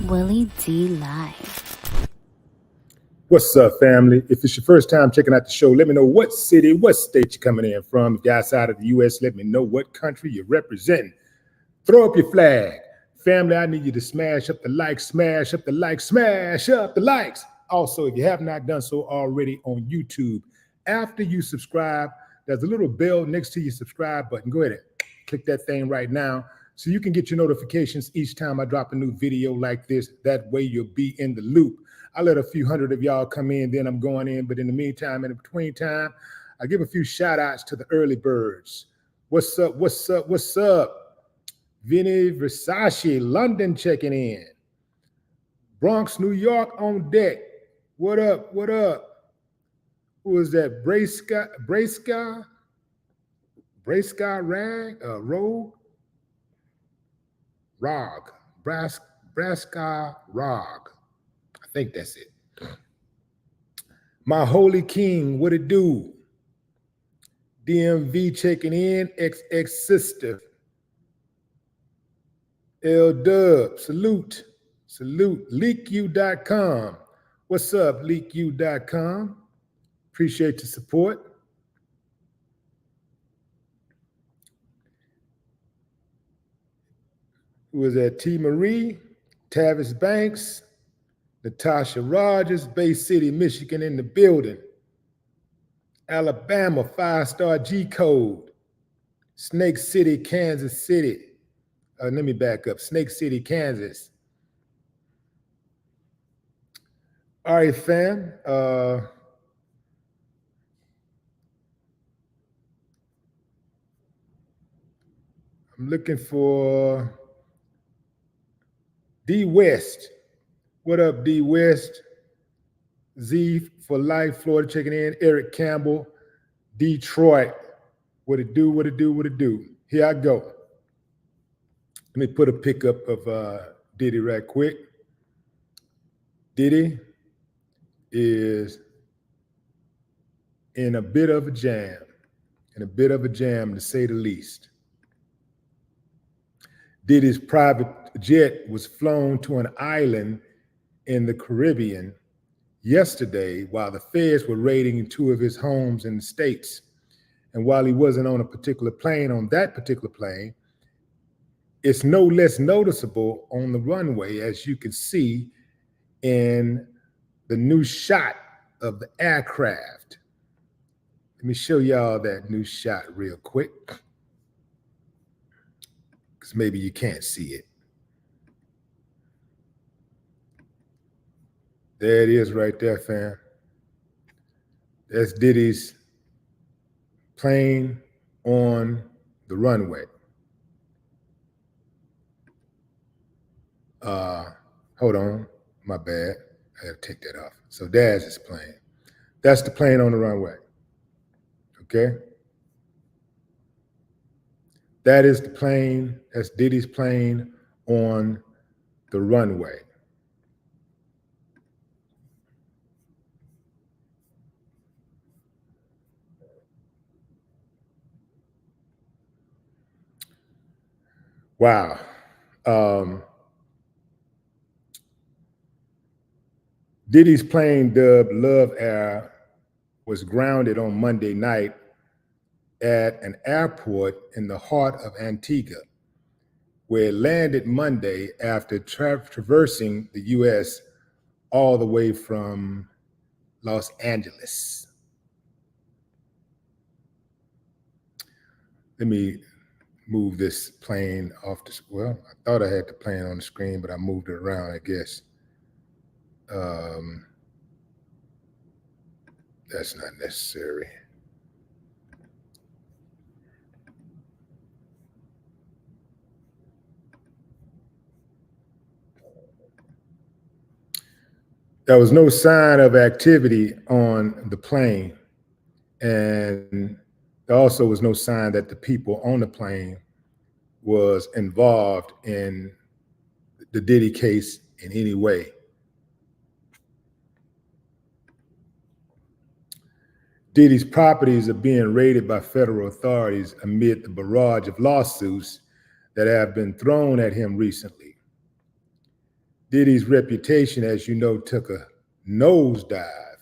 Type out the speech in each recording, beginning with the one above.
Willie D Live. What's up, family? If it's your first time checking out the show, let me know what city, what state you're coming in from. If you're outside of the U.S., let me know what country you're representing. Throw up your flag. Family, I need you to smash up the likes, smash up the likes, smash up the likes. Also, if you have not done so already on YouTube, after you subscribe, there's a little bell next to your subscribe button. Go ahead and click that thing right now so you can get your notifications each time I drop a new video like this. That way you'll be in the loop. I let a few hundred of y'all come in, then I'm going in. But in the meantime, in between time, I give a few shout outs to the early birds. What's up? What's up? What's up? Vinny Versace, London checking in. Bronx, New York on deck. What up? What up? Who is that? Braysky Rogue? Rog. Braska Rog. I think that's it. My Holy King, what it do? DMV checking in. XX Sister. L Dub, salute. Leaku.com. What's up, leaku.com? Appreciate the support. Who is that? T. Marie, Tavis Banks, Natasha Rogers, Bay City, Michigan in the building. Alabama, 5-star G code. Snake City, Kansas City. Let me back up. Snake City, Kansas. All right, fam. I'm looking for D West. What up, D West? Z for Life, Florida checking in. Eric Campbell, Detroit. What it do, what it do, what it do. Here I go. Let me put a pickup of Diddy right quick. Diddy is in a bit of a jam, to say the least. Diddy's private jet was flown to an island in the Caribbean yesterday while the feds were raiding two of his homes in the States. And while he wasn't on a particular plane, on that particular plane, it's no less noticeable on the runway, as you can see in the new shot of the aircraft. Let me show y'all that new shot real quick, because maybe you can't see it. There it is right there, fam. That's Diddy's plane on the runway. Hold on, my bad. I gotta take that off. So there's his plane. That's the plane on the runway. Okay? That is the plane, that's Diddy's plane on the runway. Wow. Diddy's plane dubbed Love Air was grounded on Monday night at an airport in the heart of Antigua, where it landed Monday after traversing the U.S. all the way from Los Angeles. Let me move this plane off the, well, I thought I had the plane on the screen, but I moved it around, I guess. That's not necessary. There was no sign of activity on the plane, and there also was no sign that the people on the plane was involved in the Diddy case in any way. Diddy's properties are being raided by federal authorities amid the barrage of lawsuits that have been thrown at him recently. Diddy's reputation, as you know, took a nosedive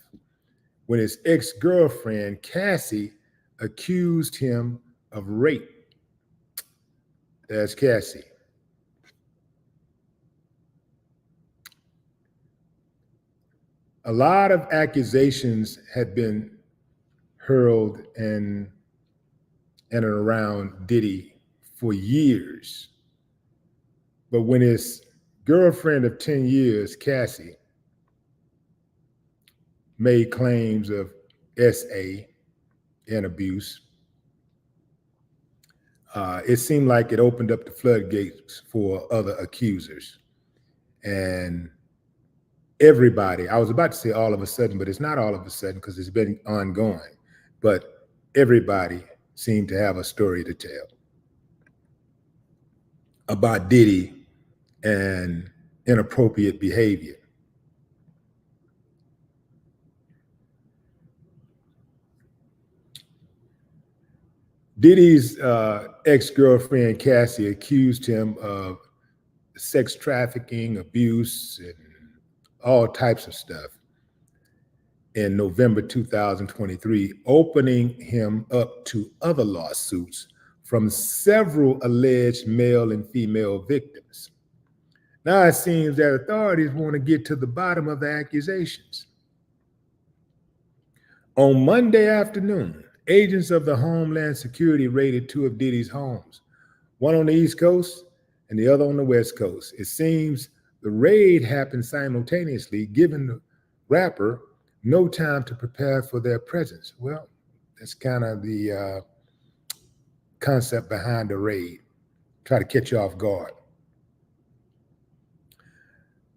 when his ex-girlfriend, Cassie, accused him of rape. That's Cassie. A lot of accusations had been hurled in and around Diddy for years. But when his girlfriend of 10 years, Cassie, made claims of SA and abuse, it seemed like it opened up the floodgates for other accusers. And everybody, I was about to say all of a sudden, but it's not all of a sudden because it's been ongoing, but everybody seemed to have a story to tell about Diddy and inappropriate behavior. Diddy's ex-girlfriend, Cassie, accused him of sex trafficking, abuse, and all types of stuff in November 2023, opening him up to other lawsuits from several alleged male and female victims. Now it seems that authorities want to get to the bottom of the accusations. On Monday afternoon, agents of the Homeland Security raided two of Diddy's homes, one on the East Coast and the other on the West Coast. It seems the raid happened simultaneously, giving the rapper no time to prepare for their presence. Well, that's kind of the concept behind the raid. Try to catch you off guard.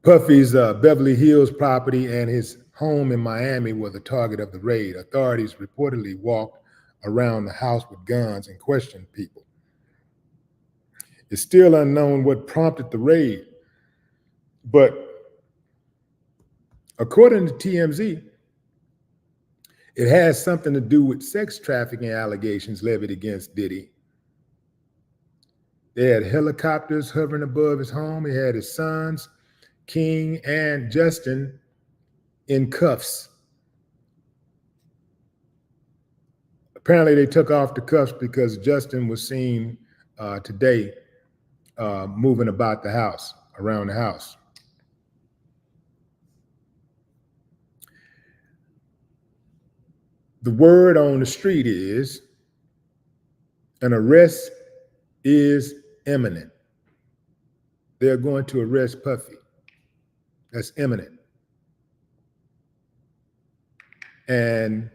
Puffy's Beverly Hills property and his home in Miami were the target of the raid. Authorities reportedly walked around the house with guns and questioned people. It's still unknown what prompted the raid, but according to TMZ, it has something to do with sex trafficking allegations levied against Diddy. They had helicopters hovering above his home. He had his sons, King and Justin, in cuffs. Apparently, they took off the cuffs because Justin was seen today moving about the house, around the house. The word on the street is an arrest is imminent. They're going to arrest Puffy. That's imminent. And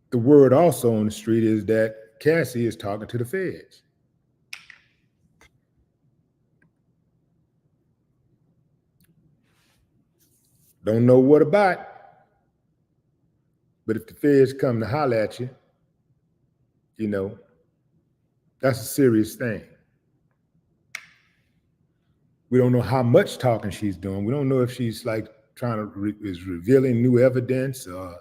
the word also on the street is that Cassie is talking to the feds. Don't know what about, but if the feds come to holler at you, you know, that's a serious thing. We don't know how much talking she's doing. We don't know if she's like trying to is revealing new evidence or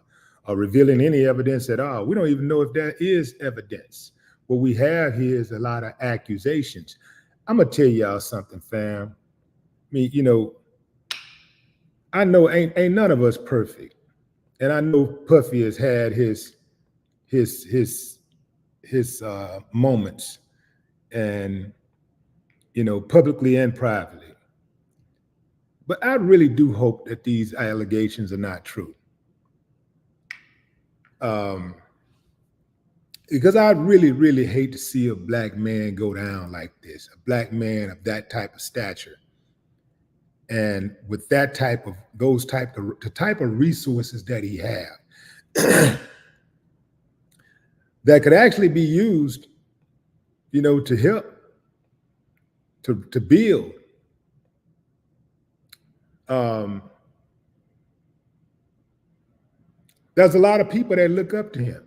revealing any evidence at all. We don't even know if there is evidence. What we have here is a lot of accusations. I'm gonna tell y'all something, fam. I mean, you know, I know ain't none of us perfect, and I know Puffy has had his moments, and you know, publicly and privately. But I really do hope that these allegations are not true. Because I'd really, really hate to see a black man go down like this, a black man of that type of stature. And with that type of, the type of resources that he have, that could actually be used, you know, to help, to build. There's a lot of people that look up to him.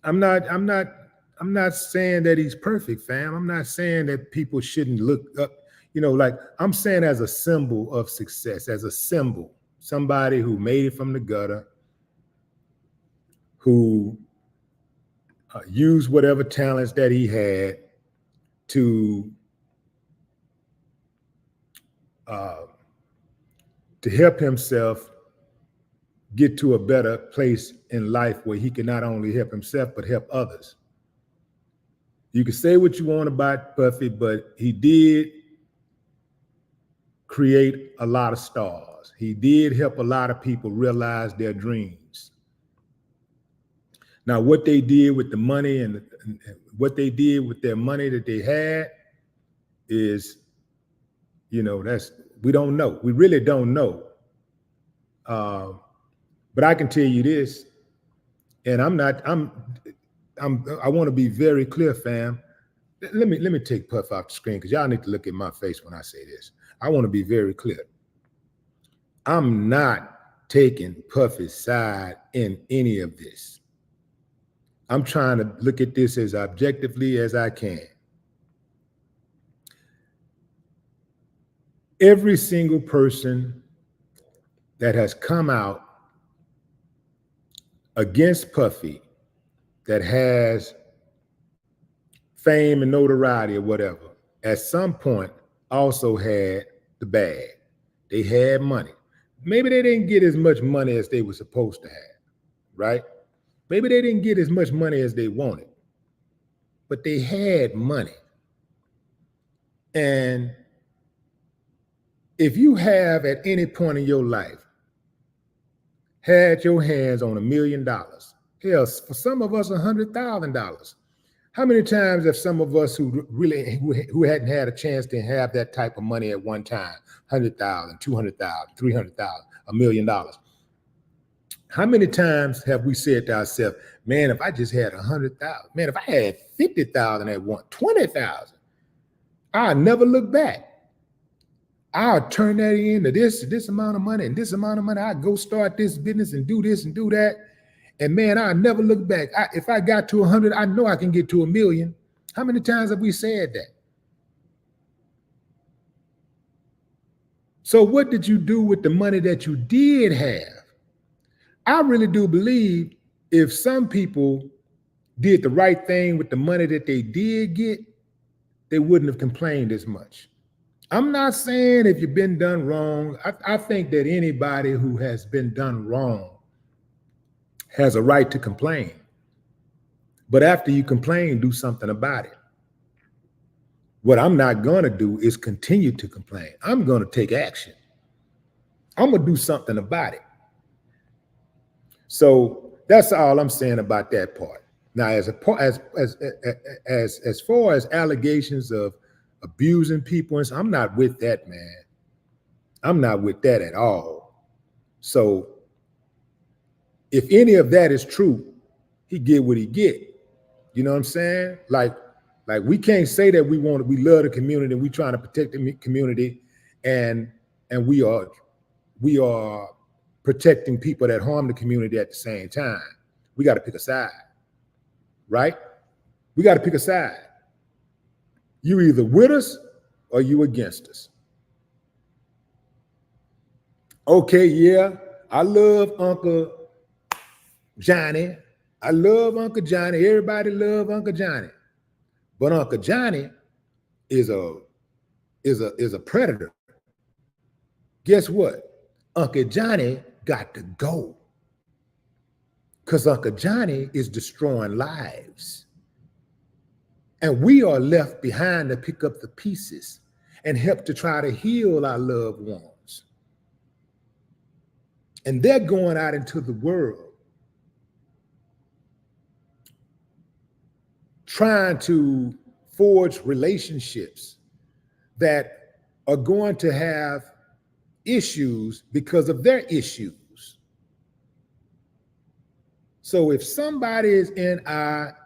I'm not saying that he's perfect, fam. I'm not saying that people shouldn't look up, you know, like I'm saying as a symbol of success, as a symbol, somebody who made it from the gutter, who used whatever talents that he had to to help himself get to a better place in life where he can not only help himself, but help others. You can say what you want about Puffy, but he did create a lot of stars. He did help a lot of people realize their dreams. Now, what they did with the money and what they did with their money that they had is, we don't know. We really don't know. But I can tell you this, and I want to be very clear, fam. Let me take Puff off the screen because y'all need to look at my face when I say this. I want to be very clear. I'm not taking Puffy's side in any of this. I'm trying to look at this as objectively as I can. Every single person that has come out against Puffy that has fame and notoriety or whatever, at some point also had the bag. They had money. Maybe they didn't get as much money as they were supposed to have, right? Maybe they didn't get as much money as they wanted, but they had money. And if you have at any point in your life had your hands on $1 million, hell, for some of us, $100,000. How many times have some of us who hadn't had a chance to have that type of money at one time, $100,000, $200,000, $300,000, $1 million? How many times have we said to ourselves, man, if I just had 100,000, man, if I had 50,000 at once, 20,000, I'll never look back. I'll turn that into this amount of money and this amount of money. I'll go start this business and do this and do that. And man, I'll never look back. If I got to 100, I know I can get to 1 million. How many times have we said that? So what did you do with the money that you did have? I really do believe if some people did the right thing with the money that they did get, they wouldn't have complained as much. I'm not saying if you've been done wrong. I think that anybody who has been done wrong has a right to complain. But after you complain, do something about it. What I'm not going to do is continue to complain. I'm going to take action. I'm going to do something about it. So that's all I'm saying about that part. Now, as far as allegations of abusing people, I'm not with that, man. I'm not with that at all. So if any of that is true, he get what he get. You know what I'm saying? Like we can't say that we love the community and we trying to protect the community, and we are protecting people that harm the community at the same time. We got to pick a side, right? We got to pick a side. You either with us or you against us. Okay, yeah, I love Uncle Johnny. I love Uncle Johnny. Everybody love Uncle Johnny. But Uncle Johnny is a predator. Guess what? Uncle Johnny got to go. Because Uncle Johnny is destroying lives. And we are left behind to pick up the pieces and help to try to heal our loved ones. And they're going out into the world trying to forge relationships that are going to have issues because of their issues. So if somebody is in our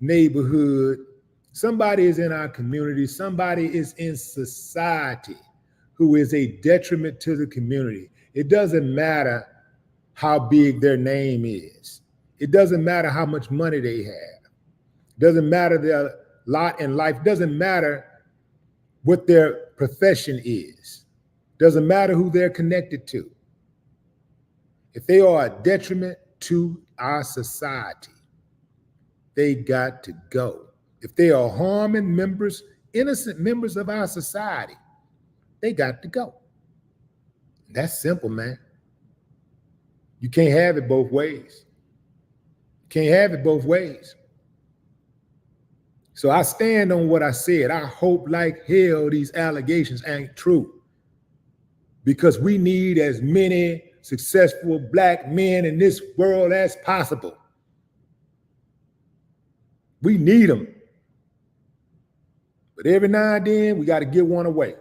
neighborhood, somebody is in our community, somebody is in society who is a detriment to the community, it doesn't matter how big their name is. It doesn't matter how much money they have. It doesn't matter their lot in life. It doesn't matter what their profession is. It doesn't matter who they're connected to. If they are a detriment to our society, they got to go. If they are harming members, innocent members of our society, they got to go. That's simple, man. You can't have it both ways. Can't have it both ways. So I stand on what I said. I hope like hell these allegations ain't true, because we need as many successful black men in this world as possible. We need them. But every now and then, we got to give one away.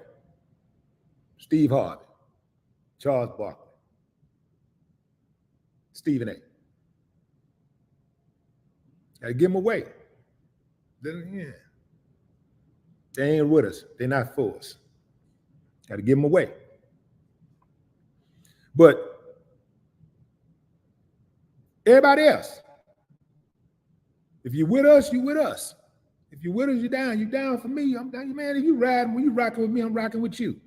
Steve Harvey, Charles Barkley, Stephen A. Got to give them away. Yeah. They ain't with us. They're not for us. Got to give them away. But everybody else, if you're with us, you with us. If you're with us, you're down. You're down for me. I'm down. Man, if you riding, when you rocking with me, I'm rocking with you.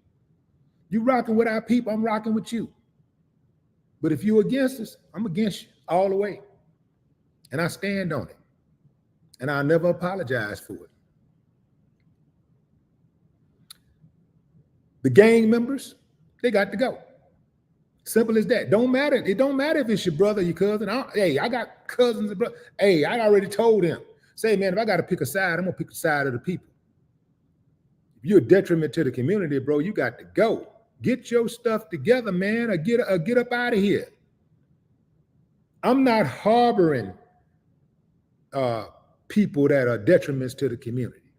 You rocking with our people, I'm rocking with you. But if you're against us, I'm against you all the way. And I stand on it. And I'll never apologize for it. The gang members, they got to go. Simple as that. Don't matter. It don't matter if it's your brother or your cousin. I got cousins and brothers. Hey, I already told them. Say, man, if I got to pick a side, I'm going to pick the side of the people. If you're a detriment to the community, bro, you got to go. Get your stuff together, man, or get up out of here. I'm not harboring people that are detriments to the community.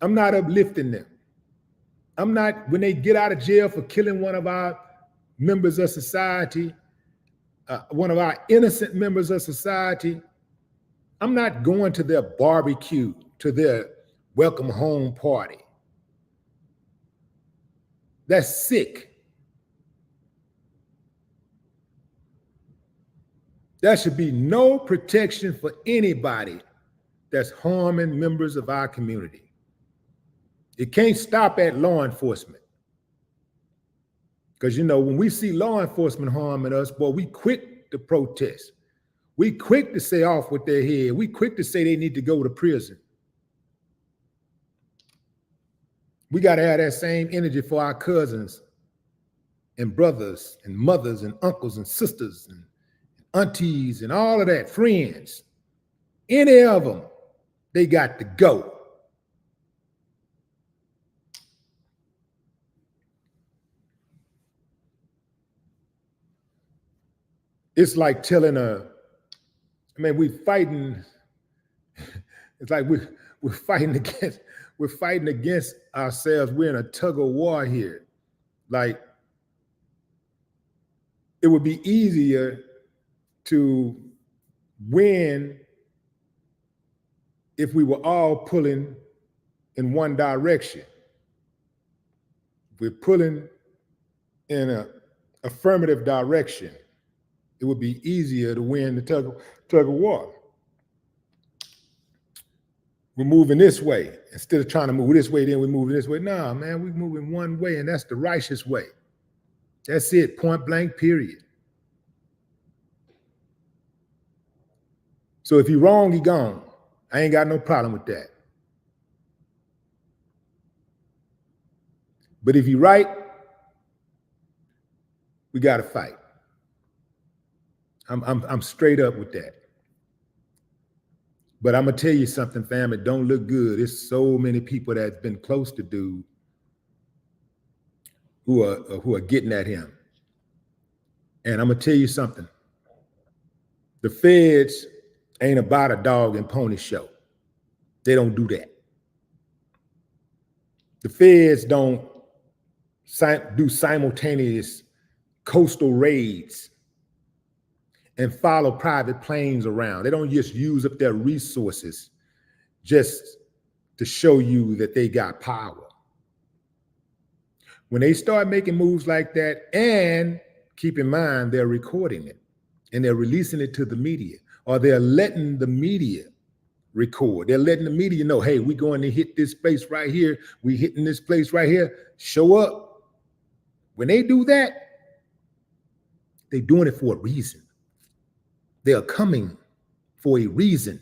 I'm not uplifting them. I'm not, when they get out of jail for killing one of our members of society, one of our innocent members of society, I'm not going to their barbecue, to their welcome home party. That's sick. There should be no protection for anybody that's harming members of our community. It can't stop at law enforcement. Because, you know, when we see law enforcement harming us, boy, we quick to protest. We quick to say off with their head. We quick to say they need to go to prison. We got to have that same energy for our cousins and brothers and mothers and uncles and sisters and aunties and all of that, friends. Any of them, they got to go. It's like telling we fighting. It's like we're fighting against ourselves. We're in a tug of war here. Like, it would be easier to win if we were all pulling in one direction. If we're pulling in an affirmative direction, it would be easier to win the tug of war. We're moving this way. Instead of trying to move this way, then we're moving this way. Nah, man, we're moving one way, and that's the righteous way. That's it, point blank, period. So if you're wrong, you're gone. I ain't got no problem with that. But if you're right, we got to fight. I'm straight up with that. But I'm gonna tell you something, fam. It don't look good. There's so many people that's been close to dude who are getting at him. And I'm gonna tell you something. The feds ain't about a dog and pony show. They don't do that. The feds don't do simultaneous coastal raids and follow private planes around. They don't just use up their resources just to show you that they got power. When they start making moves like that, and keep in mind, they're recording it and they're releasing it to the media, or they're letting the media record. They're letting the media know, hey, we're going to hit this place right here. We hitting this place right here. Show up. When they do that, they're doing it for a reason. They are coming for a reason.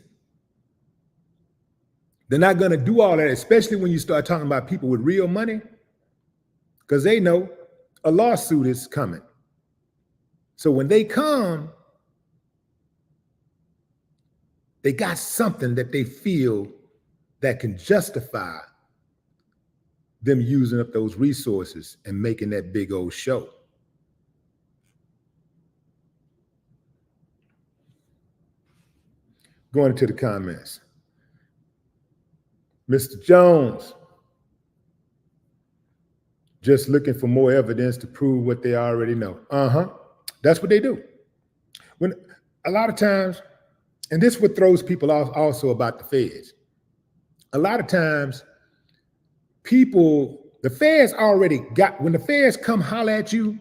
They're not going to do all that, especially when you start talking about people with real money, because they know a lawsuit is coming. So when they come, they got something that they feel that can justify them using up those resources and making that big old show. Going into the comments. Mr. Jones, just looking for more evidence to prove what they already know. That's what they do. When a lot of times, and this is what throws people off also about the feds. A lot of times, the feds already got, when the feds come holler at you,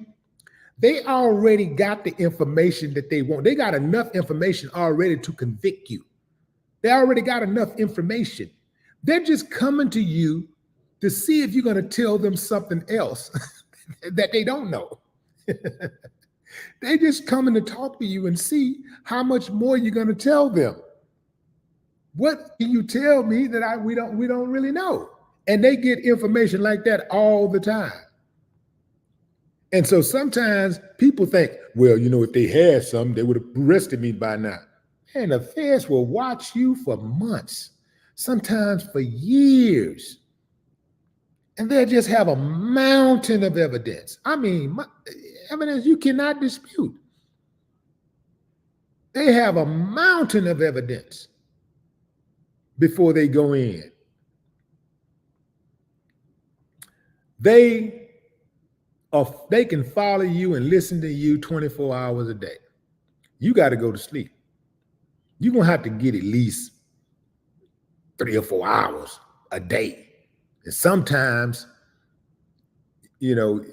they already got the information that they want. They got enough information already to convict you. They already got enough information. They're just coming to you to see if you're going to tell them something else that they don't know. They just coming to talk to you and see how much more you're going to tell them. What can you tell me that we don't really know? And they get information like that all the time. And so sometimes people think, well, if they had something, they would have arrested me by now. And the feds will watch you for months, sometimes for years. And they'll just have a mountain of evidence. I mean, evidence you cannot dispute. They have a mountain of evidence before they go in. They can follow you and listen to you 24 hours a day. You got to go to sleep. You're going to have to get at least 3 or 4 hours a day. And sometimes, you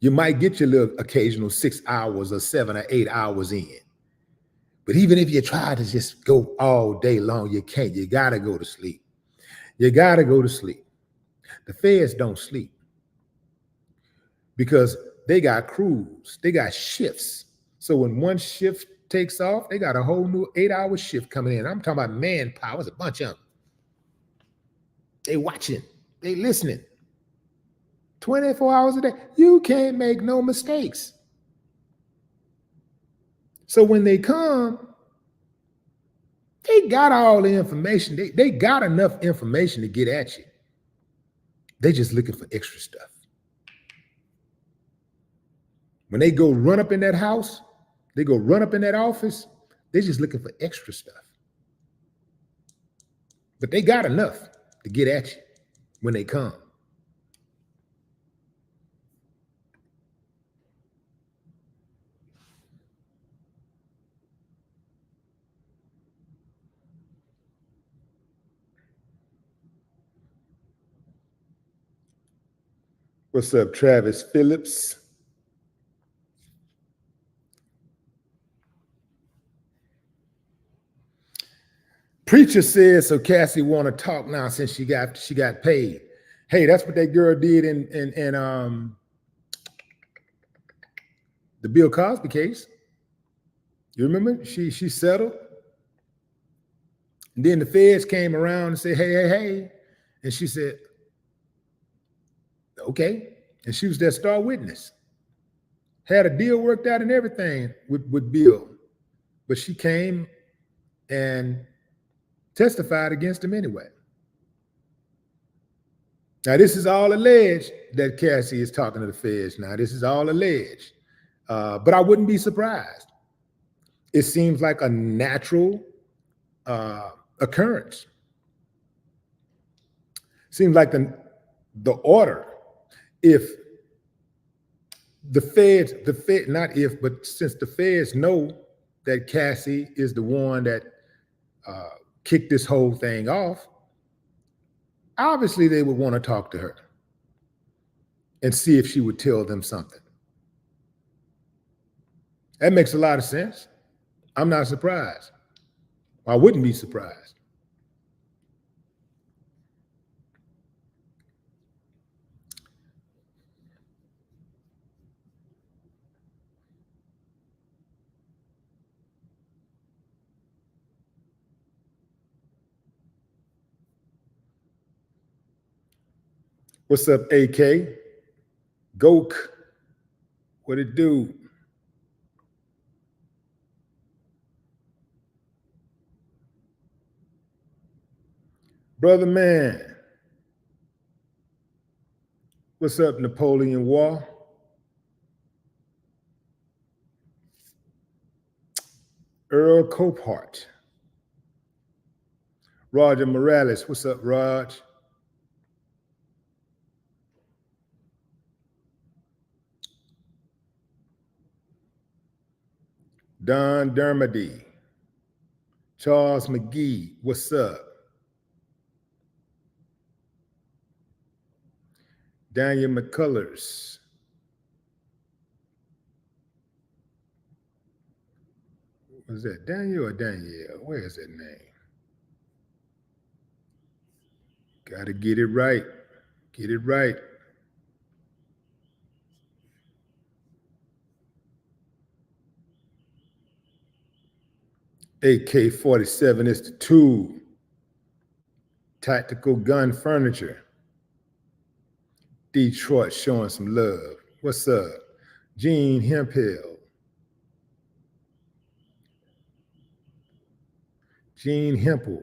might get your little occasional 6 hours or 7 or 8 hours in. But even if you try to just go all day long, you can't. You got to go to sleep. You got to go to sleep. The feds don't sleep because they got crews. They got shifts. So when one shift takes off, they got a whole new 8-hour shift coming in. I'm talking about manpower. It's a bunch of them. They watching. They listening. 24 hours a day. You can't make no mistakes. So when they come, they got all the information. They got enough information to get at you. They just looking for extra stuff. When they go run up in that house, they go run up in that office, they're just looking for extra stuff. But they got enough to get at you when they come. What's up, Travis Phillips? Preacher says, so Cassie want to talk now since she got paid. Hey, that's what that girl did in the Bill Cosby case. You remember? She settled. And then the feds came around and said, hey. And she said, okay. And she was their star witness. Had a deal worked out and everything with Bill. But she came and testified against him anyway. Now, this is all alleged that Cassie is talking to the feds now. This is all alleged. But I wouldn't be surprised. It seems like a natural occurrence. Seems like the order. If the feds, not if, but since the feds know that Cassie is the one that kicked this whole thing off, obviously they would want to talk to her and see if she would tell them something. That makes a lot of sense. I'm not surprised. I wouldn't be surprised. What's up, AK? Gok. What it do? Brother man. What's up, Napoleon War? Earl Copart. Roger Morales. What's up, Raj? Don Dermody. Charles McGee. What's up? Daniel McCullers. Was that Daniel or Danielle? Where is that name? Gotta get it right. Get it right. AK-47 is the tool. Tactical gun furniture. Detroit showing some love. What's up? Gene Hemphill. Gene Hempel.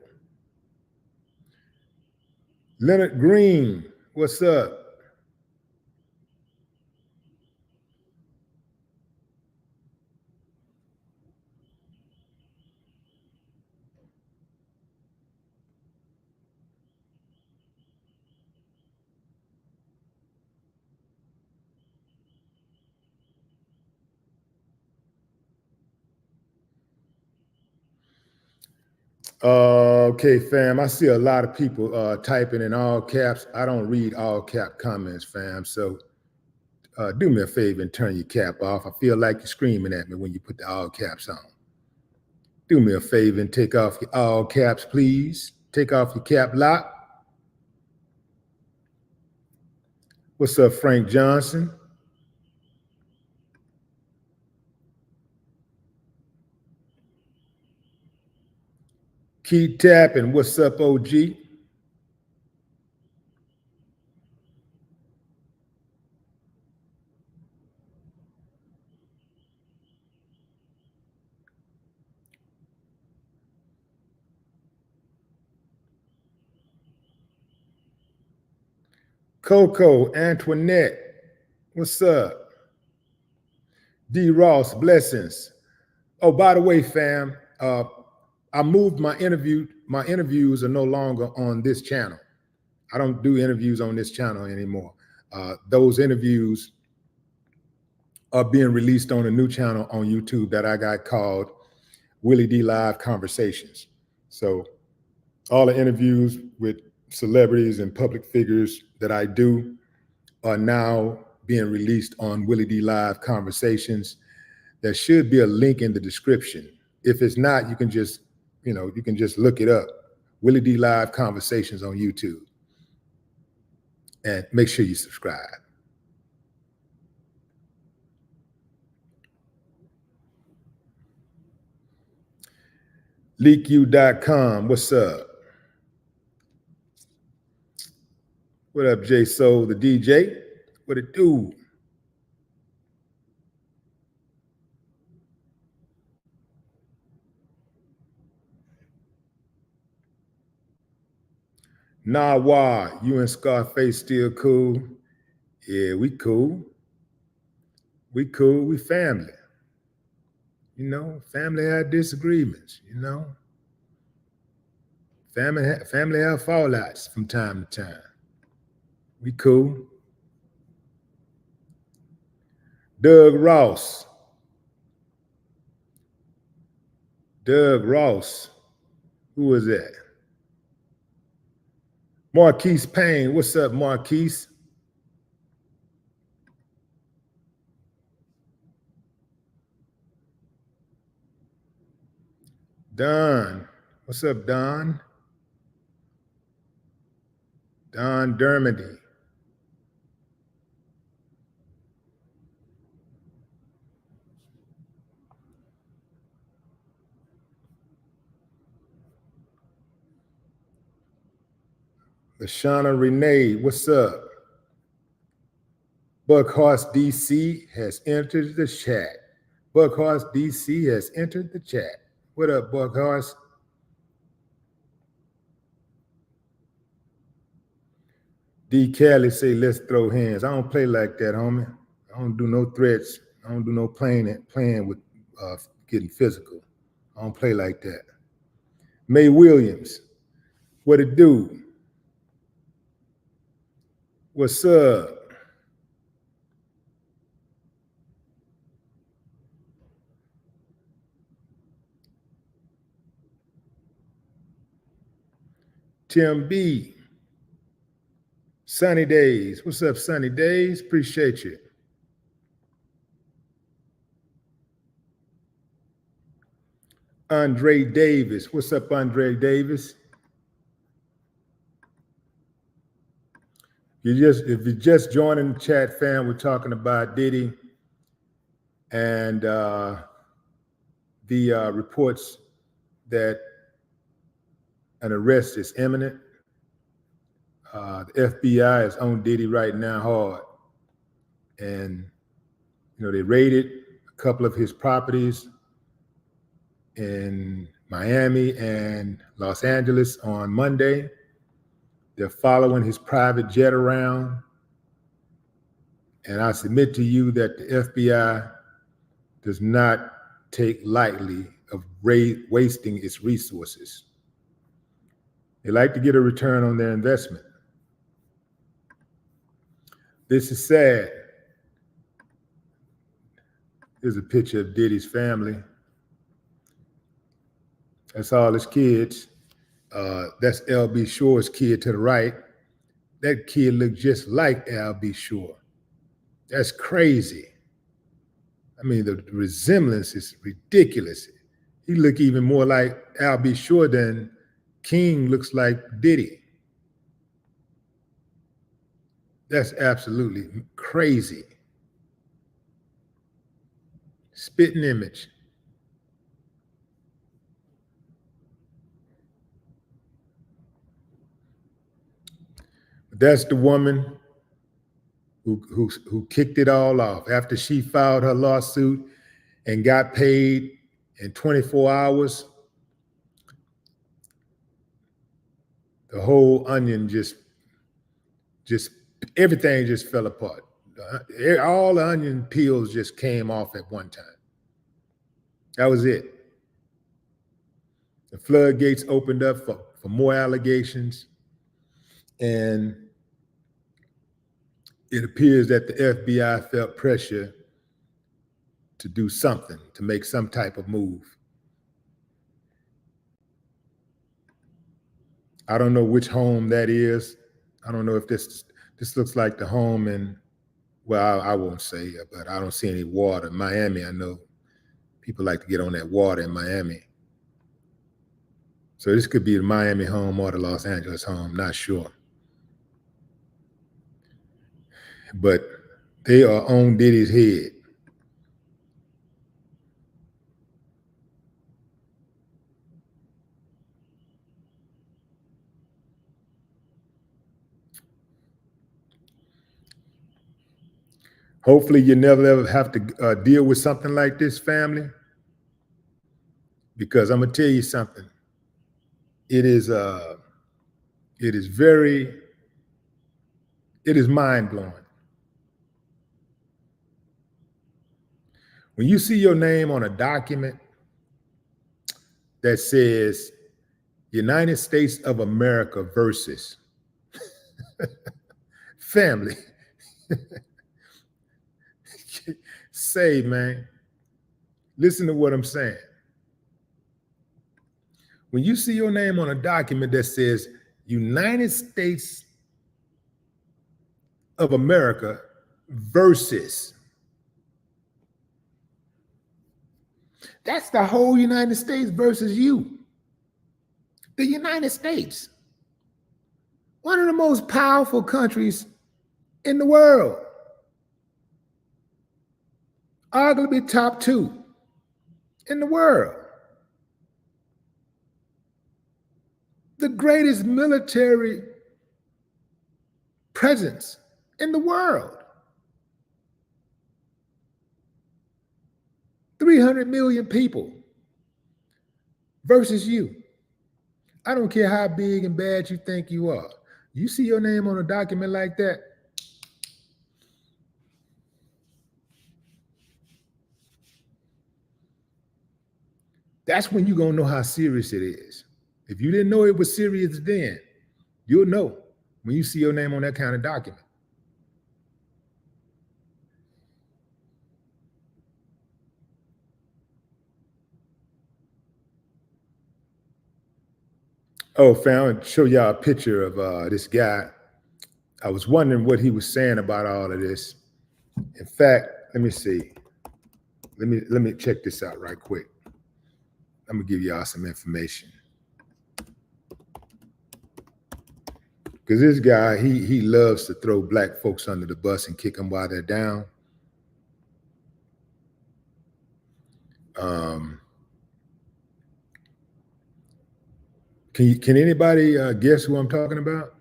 Leonard Green. What's up? Okay, fam. I see a lot of people typing in all caps. I don't read all cap comments, fam. So do me a favor and turn your cap off. I feel like you're screaming at me when you put the all caps on. Do me a favor and take off your all caps, please. Take off your cap lock. What's up, Frank Johnson? Keep tapping. What's up, OG? Coco, Antoinette, what's up? D. Ross, blessings. Oh, by the way, fam, I moved my interview. My interviews are no longer on this channel. I don't do interviews on this channel anymore. Those interviews are being released on a new channel on YouTube that I got called williedlive Conversations. So all the interviews with celebrities and public figures that I do are now being released on williedlive Conversations. There should be a link in the description. If it's not, you can just, you can just look it up. williedlive Conversations on YouTube. And make sure you subscribe. LeakU.com, what's up? What up, J Soul, the DJ? What it do? Nah, why? You and Scarface still cool? Yeah, we cool. We cool. We family. Family had disagreements, Family have fallouts from time to time. We cool. Doug Ross. Doug Ross. Who was that? Marquise Payne. What's up, Marquise? Don. What's up, Don? Don Dermody. Lashana Renee, what's up? Buckhorse DC has entered the chat. Buckhorse DC has entered the chat. What up, Buckhorse? D. Kelly say, let's throw hands. I don't play like that, homie. I don't do no threats. I don't do no playing with getting physical. I don't play like that. May Williams, what it do? What's up? Tim B. Sunny Days. What's up, Sunny Days? Appreciate you. Andre Davis. What's up, Andre Davis? If you're just joining the chat, fam, we're talking about Diddy and the reports that an arrest is imminent. The FBI is on Diddy right now hard. And, they raided a couple of his properties in Miami and Los Angeles on Monday. They're following his private jet around. And I submit to you that the FBI does not take lightly of wasting its resources. They like to get a return on their investment. This is sad. Here's a picture of Diddy's family. That's all his kids. That's L.B. Shore's kid to the right. That kid looked just like L.B. Shore. That's crazy. I mean, the resemblance is ridiculous. He looked even more like L.B. Shore than King looks like Diddy. That's absolutely crazy. Spitting image. That's the woman who kicked it all off after she filed her lawsuit and got paid in 24 hours. The whole onion just everything just fell apart. All the onion peels just came off at one time. That was it. The floodgates opened up for more allegations, and it appears that the FBI felt pressure to do something, to make some type of move. I don't know which home that is. I don't know if this looks like the home in, well, I won't say, but I don't see any water. Miami, I know people like to get on that water in Miami. So this could be the Miami home or the Los Angeles home, not sure. But they are on Diddy's head. Hopefully you never ever have to deal with something like this, family, because I'm gonna tell you something. It is mind-blowing. When you see your name on a document that says United States of America versus family, say, man, listen to what I'm saying. When you see your name on a document that says United States of America versus, that's the whole United States versus you. The United States, one of the most powerful countries in the world, arguably top 2 in the world. The greatest military presence in the world. 300 million people versus you. I don't care how big and bad you think you are. You see your name on a document like that, that's when you're going to know how serious it is. If you didn't know it was serious then, you'll know when you see your name on that kind of document. Oh, fam, I'll show y'all a picture of this guy. I was wondering what he was saying about all of this. In fact, let me see. Let me check this out right quick. I'm gonna give y'all some information. Because this guy, he loves to throw black folks under the bus and kick them while they're down. Can anybody guess who I'm talking about?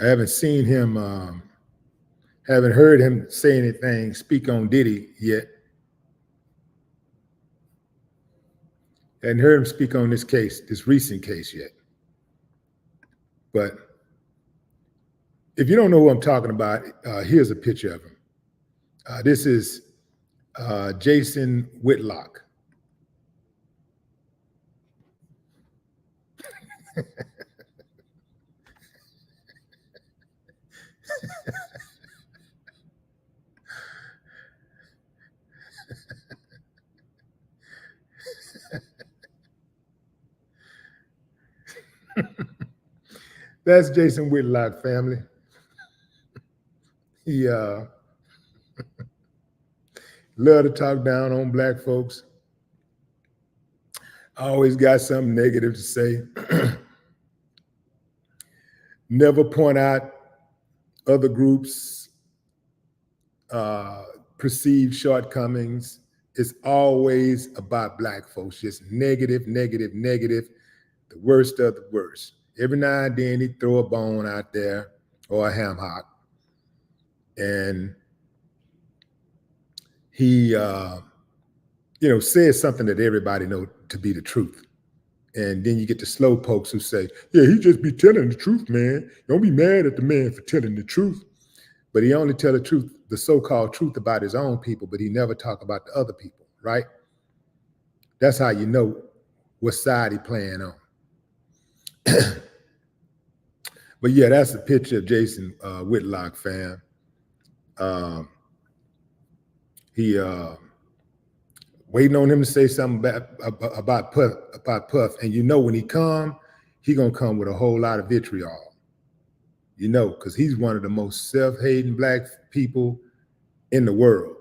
I haven't seen him, haven't heard him say anything, speak on Diddy yet. Hadn't heard him speak on this case, this recent case yet. But if you don't know who I'm talking about, here's a picture of him. This is Jason Whitlock. That's Jason Whitlock, family. He love to talk down on black folks. Always got something negative to say. Never point out other groups' perceived shortcomings. It's always about black folks, just negative, negative, negative, the worst of the worst. Every now and then he throw a bone out there or a ham hock. And he, says something that everybody know to be the truth. And then you get the slow pokes who say, yeah, he just be telling the truth, man. Don't be mad at the man for telling the truth. But he only tell the truth, the so-called truth about his own people, but he never talk about the other people, right? That's how you know what side he playing on. But yeah, that's a picture of Jason Whitlock, fam. He waiting on him to say something about Puff. And you know when he gonna come with a whole lot of vitriol. You know, because he's one of the most self-hating black people in the world.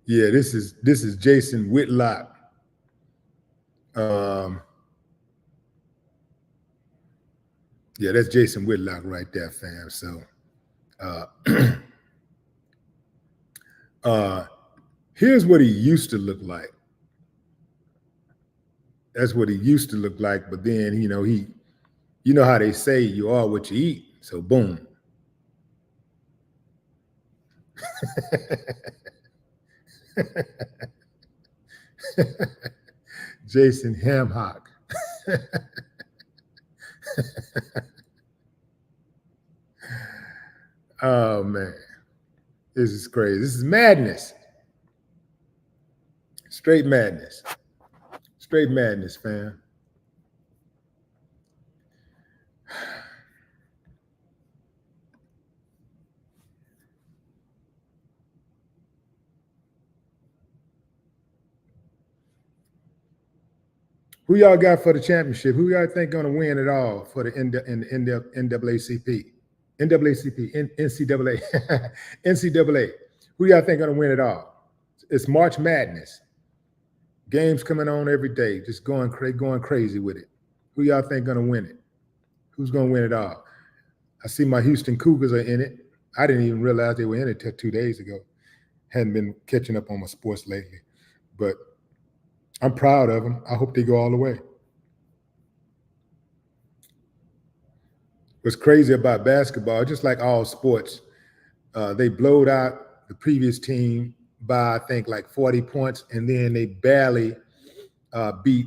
Yeah, this is Jason Whitlock. Yeah, that's Jason Whitlock right there, fam. So here's what he used to look like. That's what he used to look like. But then, you know how they say you are what you eat. So boom. Jason Hamhock. Oh man, this is crazy. This is madness. Straight madness. Straight madness, fam. Who y'all got for the championship? Who y'all think gonna win it all for the NAACP? NCAA. NCAA. Who y'all think gonna win it all? It's March Madness. Games coming on every day, just going crazy with it. Who y'all think gonna win it? Who's gonna win it all? I see my Houston Cougars are in it. I didn't even realize they were in it till 2 days ago. Hadn't been catching up on my sports lately, but I'm proud of them. I hope they go all the way. What's crazy about basketball, just like all sports, they blowed out the previous team by, I think, like 40 points, and then they barely beat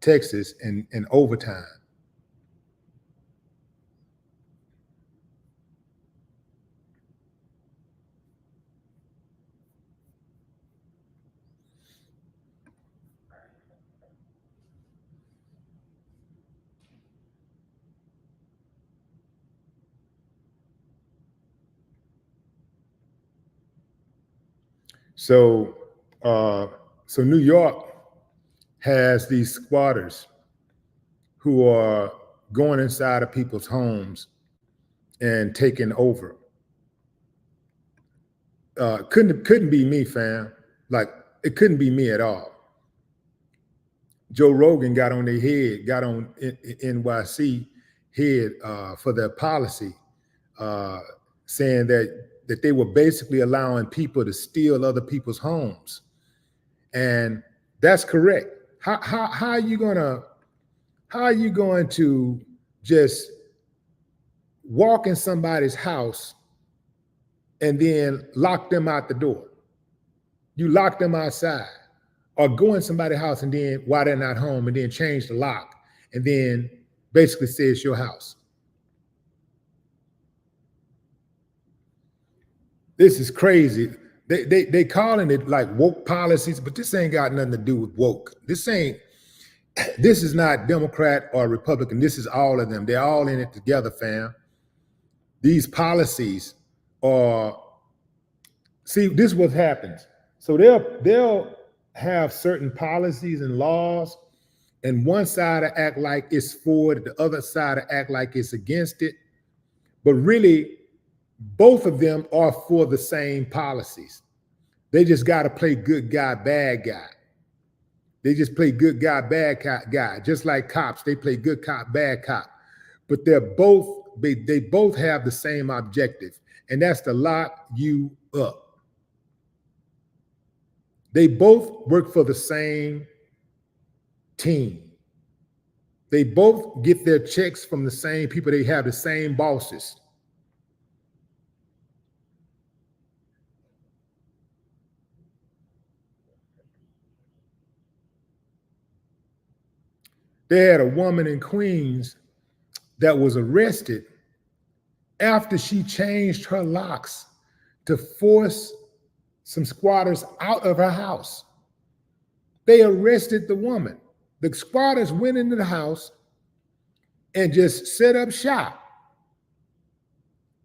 Texas in overtime. So New York has these squatters who are going inside of people's homes and taking over. Couldn't be me, fam. Like, it couldn't be me at all. Joe Rogan got on their head, got on NYC head for their policy, saying that they were basically allowing people to steal other people's homes, and that's correct. How are you going to just walk in somebody's house and then lock them out the door? You lock them outside, or go in somebody's house and then, while they're not home, and then change the lock and then basically say it's your house. This is crazy. They calling it like woke policies, but this ain't got nothing to do with woke. This is not Democrat or Republican. This is all of them. They're all in it together, fam. These policies are, see, this is what happens. So they'll have certain policies and laws, and one side will act like it's for it, the other side will act like it's against it. But really, both of them are for the same policies. They just got to play good guy, bad guy. They just play good guy, bad guy. Just like cops, they play good cop, bad cop. But they both have the same objective, and that's to lock you up. They both work for the same team. They both get their checks from the same people. They have the same bosses. They had a woman in Queens that was arrested after she changed her locks to force some squatters out of her house. They arrested the woman. The squatters went into the house and just set up shop.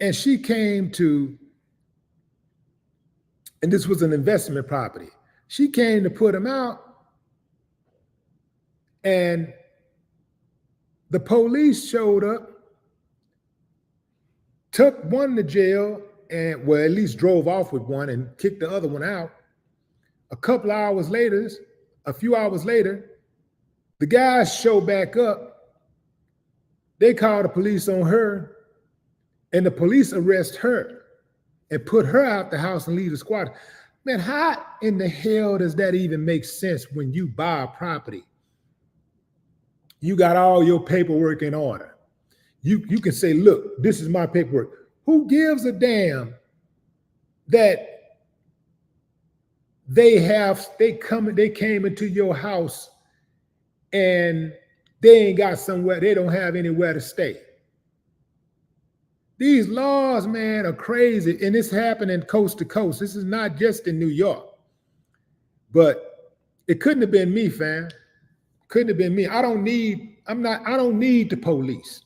And she came to, and this was an investment property. She came to put them out, and the police showed up, took one to jail, and well, at least drove off with one and kicked the other one out. A few hours later, the guys show back up. They call the police on her, and the police arrest her and put her out the house and leave the squad. Man, how in the hell does that even make sense when you buy a property? You got all your paperwork in order. You can say, look, this is my paperwork. Who gives a damn that they came into your house and they ain't got somewhere, they don't have anywhere to stay? These laws, man, are crazy, and it's happening coast to coast. This is not just in New York. But it couldn't have been me, fam. Couldn't have been me. I don't need the police.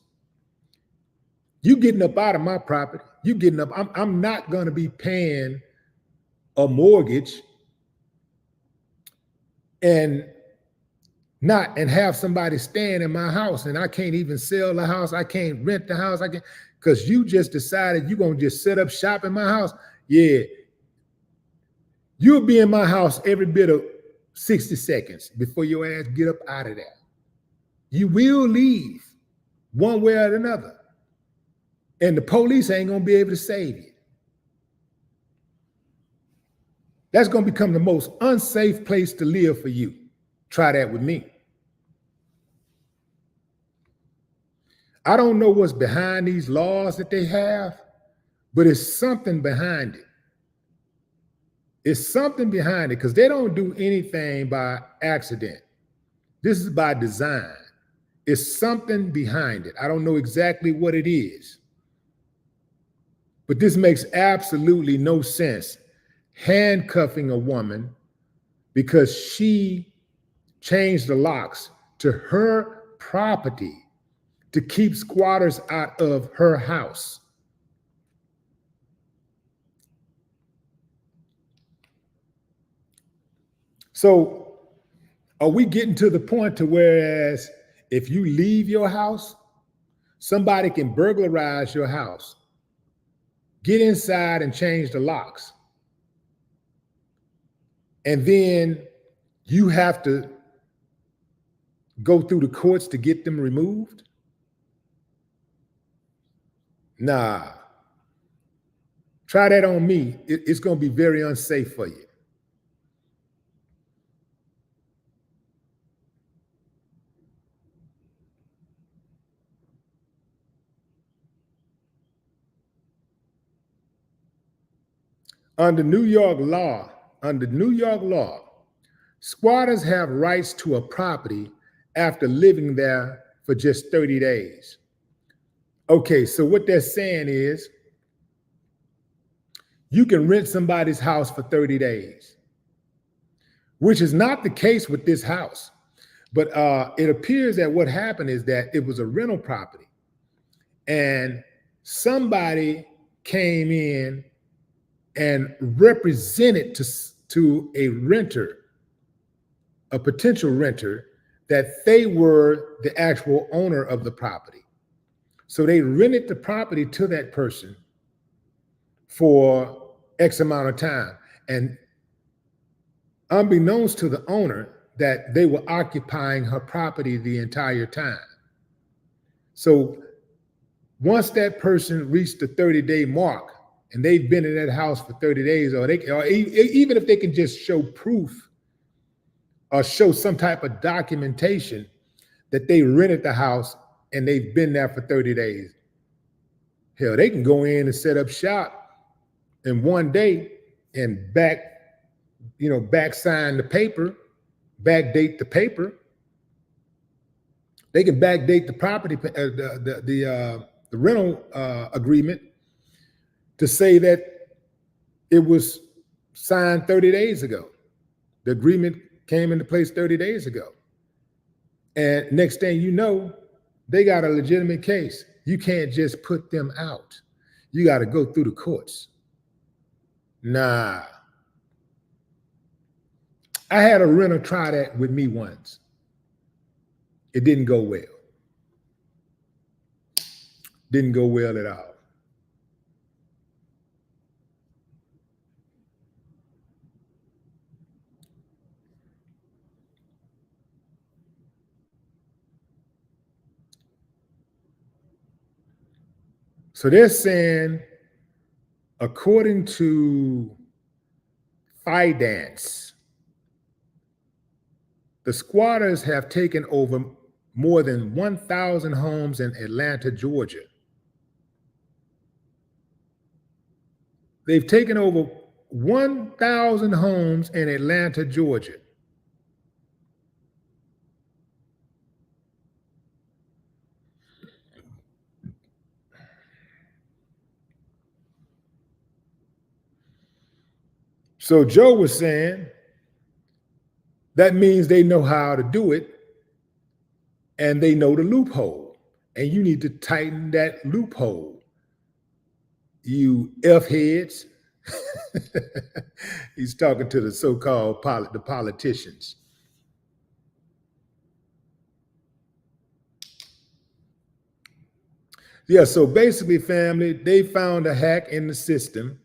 You getting up out of my property. You getting up. I'm not going to be paying a mortgage and have somebody staying in my house, and I can't even sell the house. I can't rent the house. Because you just decided you're going to just set up shop in my house. Yeah. You'll be in my house every bit of 60 seconds before your ass get up out of there. You will leave one way or another. And the police ain't gonna be able to save you. That's gonna become the most unsafe place to live for you. Try that with me. I don't know what's behind these laws that they have, but it's something behind it. It's something behind it because they don't do anything by accident. This is by design. It's something behind it. I don't know exactly what it is, but this makes absolutely no sense. Handcuffing a woman because she changed the locks to her property to keep squatters out of her house. So are we getting to the point to whereas if you leave your house, somebody can burglarize your house, get inside and change the locks, and then you have to go through the courts to get them removed? Nah. Try that on me. It's going to be very unsafe for you. Under New York law, squatters have rights to a property after living there for just 30 days. Okay, so what they're saying is you can rent somebody's house for 30 days, which is not the case with this house. But it appears that what happened is that it was a rental property and somebody came in and represented to a renter, a potential renter, that they were the actual owner of the property. So they rented the property to that person for X amount of time. And unbeknownst to the owner, that they were occupying her property the entire time. So once that person reached the 30-day mark and they've been in that house for 30 days, or even if they can just show proof or show some type of documentation that they rented the house and they've been there for 30 days. Hell, they can go in and set up shop in one day and back sign the paper, backdate the paper. They can backdate the property, the rental agreement to say that it was signed 30 days ago. The agreement came into place 30 days ago. And next thing you know, they got a legitimate case. You can't just put them out. You got to go through the courts. Nah. I had a renter try that with me once. It didn't go well. Didn't go well at all. So they're saying, according to Finance, the squatters have taken over more than 1,000 homes in Atlanta, Georgia. They've taken over 1,000 homes in Atlanta, Georgia. So Joe was saying that means they know how to do it and they know the loophole. And you need to tighten that loophole, you F-heads. He's talking to the so-called the politicians. Yeah, so basically, family, they found a hack in the system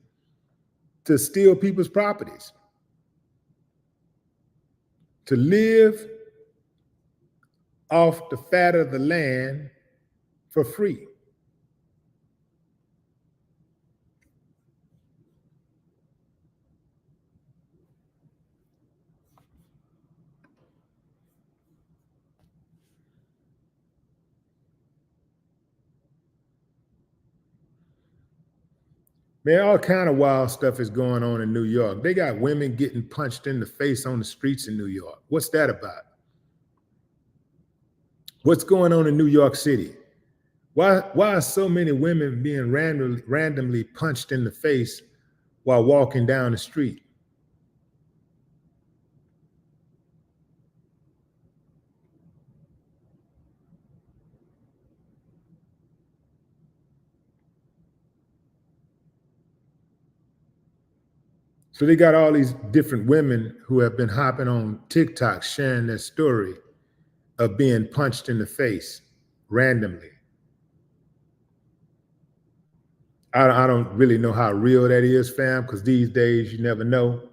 to steal people's properties. to live off the fat of the land for free. Man, all kind of wild stuff is going on in New York. They got women getting punched in the face on the streets in New York. What's that about? What's going on in New York City? Why are so many women being randomly punched in the face while walking down the street? So they got all these different women who have been hopping on TikTok sharing their story of being punched in the face randomly. I don't really know how real that is, fam, because these days you never know.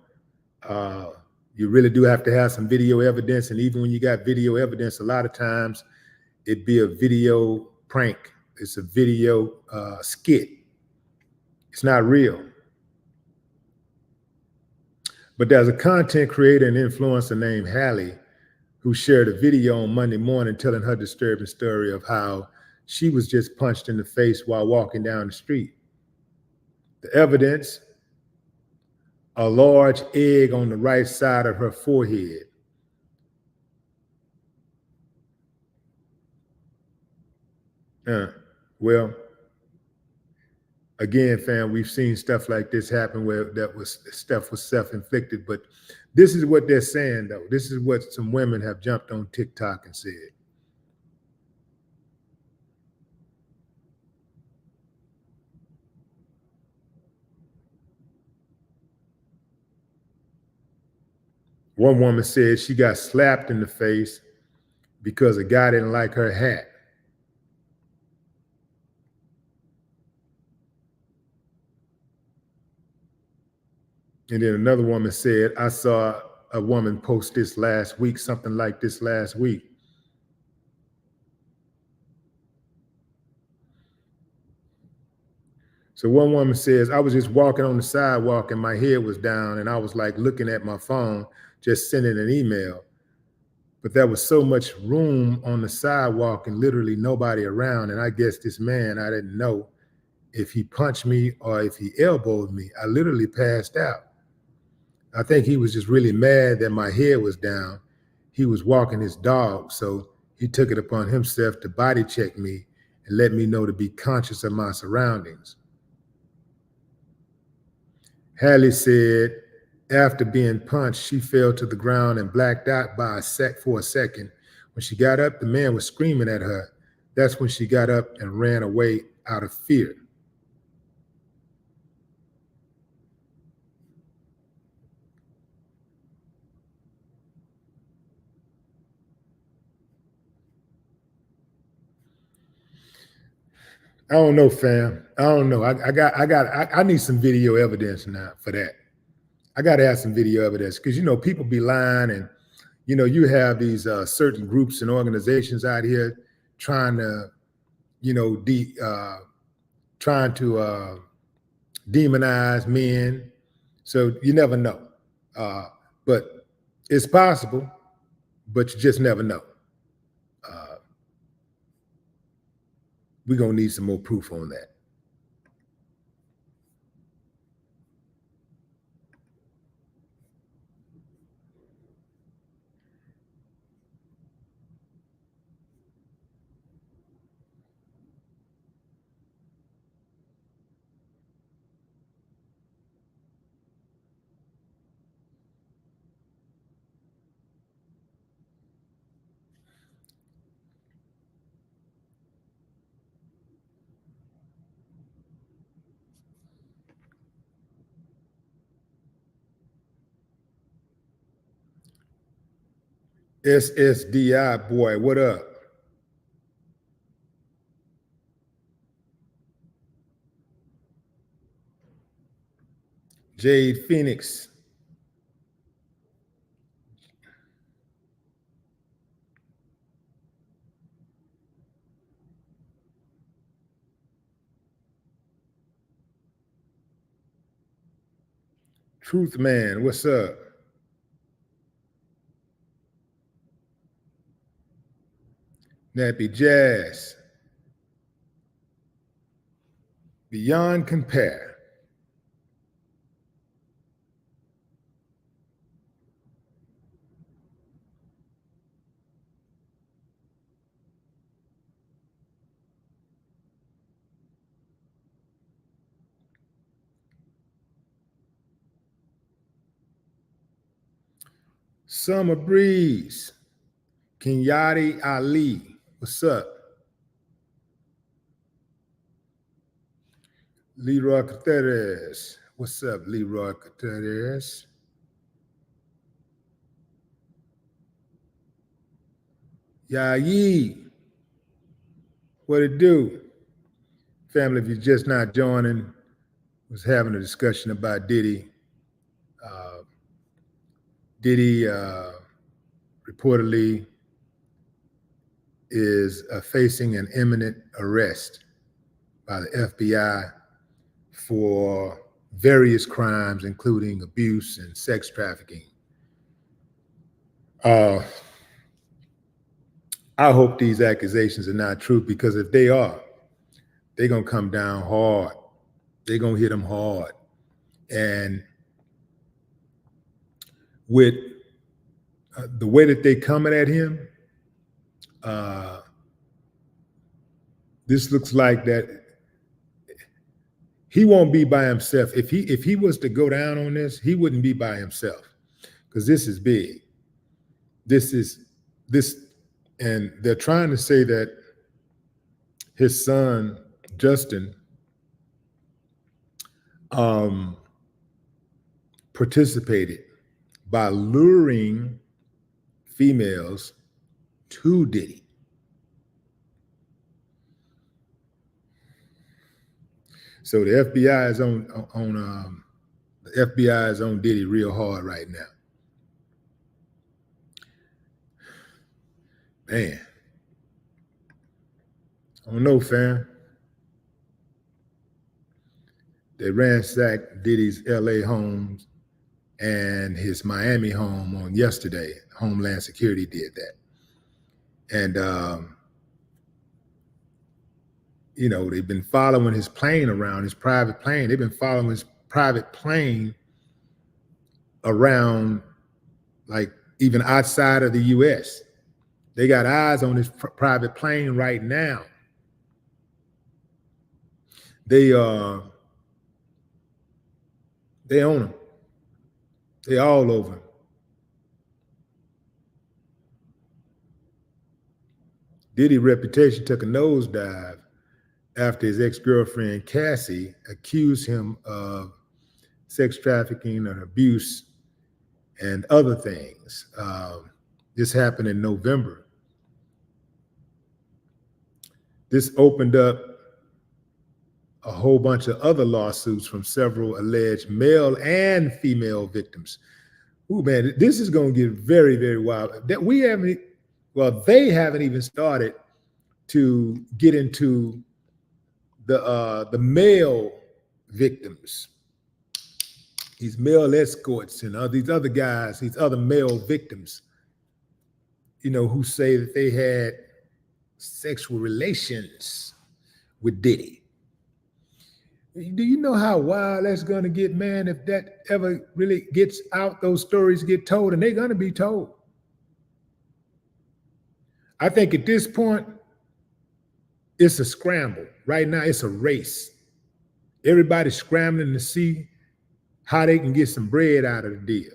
You really do have to have some video evidence. And even when you got video evidence, a lot of times it'd be a video prank. It's a video skit. It's not real. But there's a content creator and influencer named Hallie who shared a video on Monday morning telling her disturbing story of how she was just punched in the face while walking down the street. The evidence, a large egg on the right side of her forehead. Well, again, fam, we've seen stuff like this happen where stuff was self-inflicted, but this is what they're saying, though. This is what some women have jumped on TikTok and said. One woman said she got slapped in the face because a guy didn't like her hat. And then another woman said, I saw a woman post this last week, something like this last week. So one woman says, I was just walking on the sidewalk and my head was down and I was like looking at my phone, just sending an email. But there was so much room on the sidewalk and literally nobody around. And I guess this man, I didn't know if he punched me or if he elbowed me. I literally passed out. I think he was just really mad that my head was down. He was walking his dog, so he took it upon himself to body check me and let me know to be conscious of my surroundings. Hallie said after being punched, she fell to the ground and blacked out for a second. When she got up, the man was screaming at her. That's when she got up and ran away out of fear. I don't know, fam. I don't know. I need some video evidence now for that. I got to have some video evidence because, people be lying and, you have these certain groups and organizations out here trying to, demonize men. So you never know. But it's possible, but you just never know. We're going to need some more proof on that. SSDI boy, what up? Jade Phoenix. Truth Man, what's up? Nappy Jazz. Beyond compare. Summer Breeze. Kenyatte Ali, what's up? Leroy Cateres, what's up, Leroy Cateres? Yayi, what it do? Family, if you're just not joining, was having a discussion about Diddy. Diddy reportedly is facing an imminent arrest by the FBI for various crimes, including abuse and sex trafficking. I hope these accusations are not true, because if they are, they're going to come down hard. They're going to hit him hard. And with the way that they're coming at him, this looks like that he won't be by himself. If he was to go down on this, he wouldn't be by himself, because this is big. And they're trying to say that his son, Justin, participated by luring females to Diddy. So the FBI is on Diddy real hard right now. Man, I don't know, fam. They ransacked Diddy's LA homes and his Miami home on yesterday. Homeland Security did that. And, they've been following his plane around, his private plane. They've been following his private plane around, like, even outside of the U.S. They got eyes on his private plane right now. They own him. They all over him. Diddy's reputation took a nosedive after his ex-girlfriend Cassie accused him of sex trafficking and abuse and other things. This happened in November. This opened up a whole bunch of other lawsuits from several alleged male and female victims. Ooh, man, this is going to get very, very wild. They haven't even started to get into the male victims, these male escorts and these other guys, these other male victims, who say that they had sexual relations with Diddy. Do you know how wild that's going to get, man? If that ever really gets out, those stories get told, and they're going to be told. I think at this point, it's a scramble. Right now, it's a race. Everybody's scrambling to see how they can get some bread out of the deal.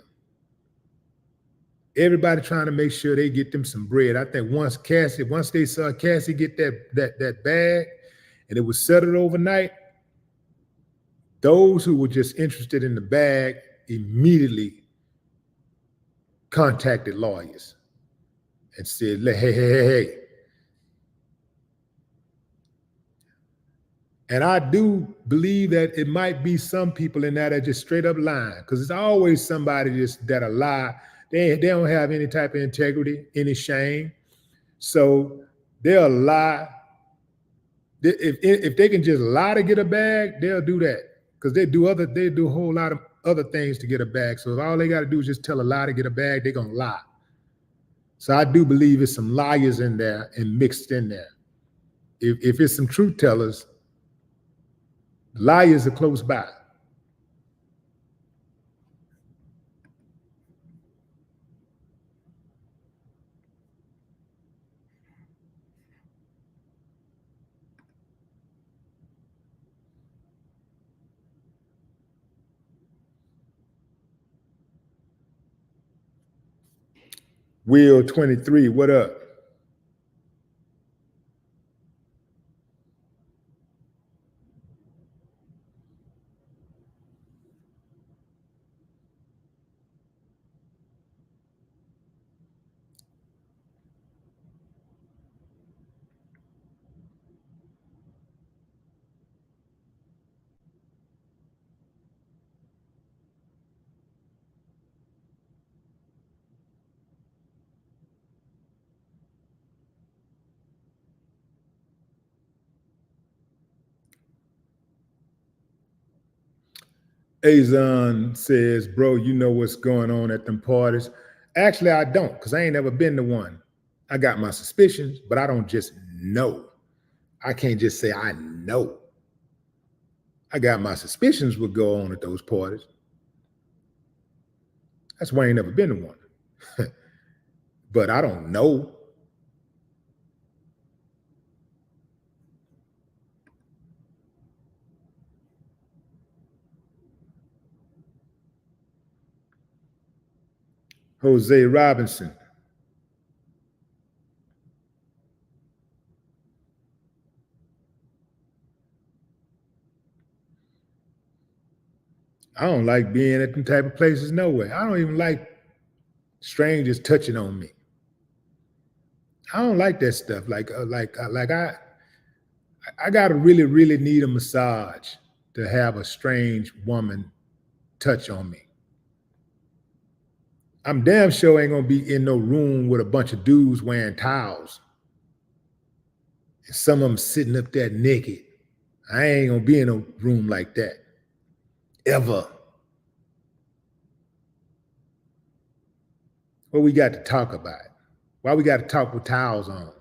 Everybody trying to make sure they get them some bread. I think once they saw Cassie get that bag and it was settled overnight, those who were just interested in the bag immediately contacted lawyers and said, hey. And I do believe that it might be some people in that are just straight up lying, because it's always somebody that'll lie. They don't have any type of integrity, any shame. So they'll lie. If they can just lie to get a bag, they'll do that, because they do a whole lot of other things to get a bag. So if all they got to do is just tell a lie to get a bag, they're going to lie. So I do believe it's some liars in there and mixed in there. If it's some truth tellers, liars are close by. Will 23, what up? Azon says, bro, you know what's going on at them parties. Actually, I don't, because I ain't never been to one. I got my suspicions, but I don't just know. I can't just say I know. I got my suspicions would go on at those parties. That's why I ain't never been to one. But I don't know. Jose Robinson. I don't like being at them type of places no way. I don't even like strangers touching on me. I don't like that stuff. I gotta really, really need a massage to have a strange woman touch on me. I'm damn sure ain't gonna be in no room with a bunch of dudes wearing towels. And some of them sitting up there naked. I ain't gonna be in a room like that. Ever. What we got to talk about? Why we got to talk with towels on?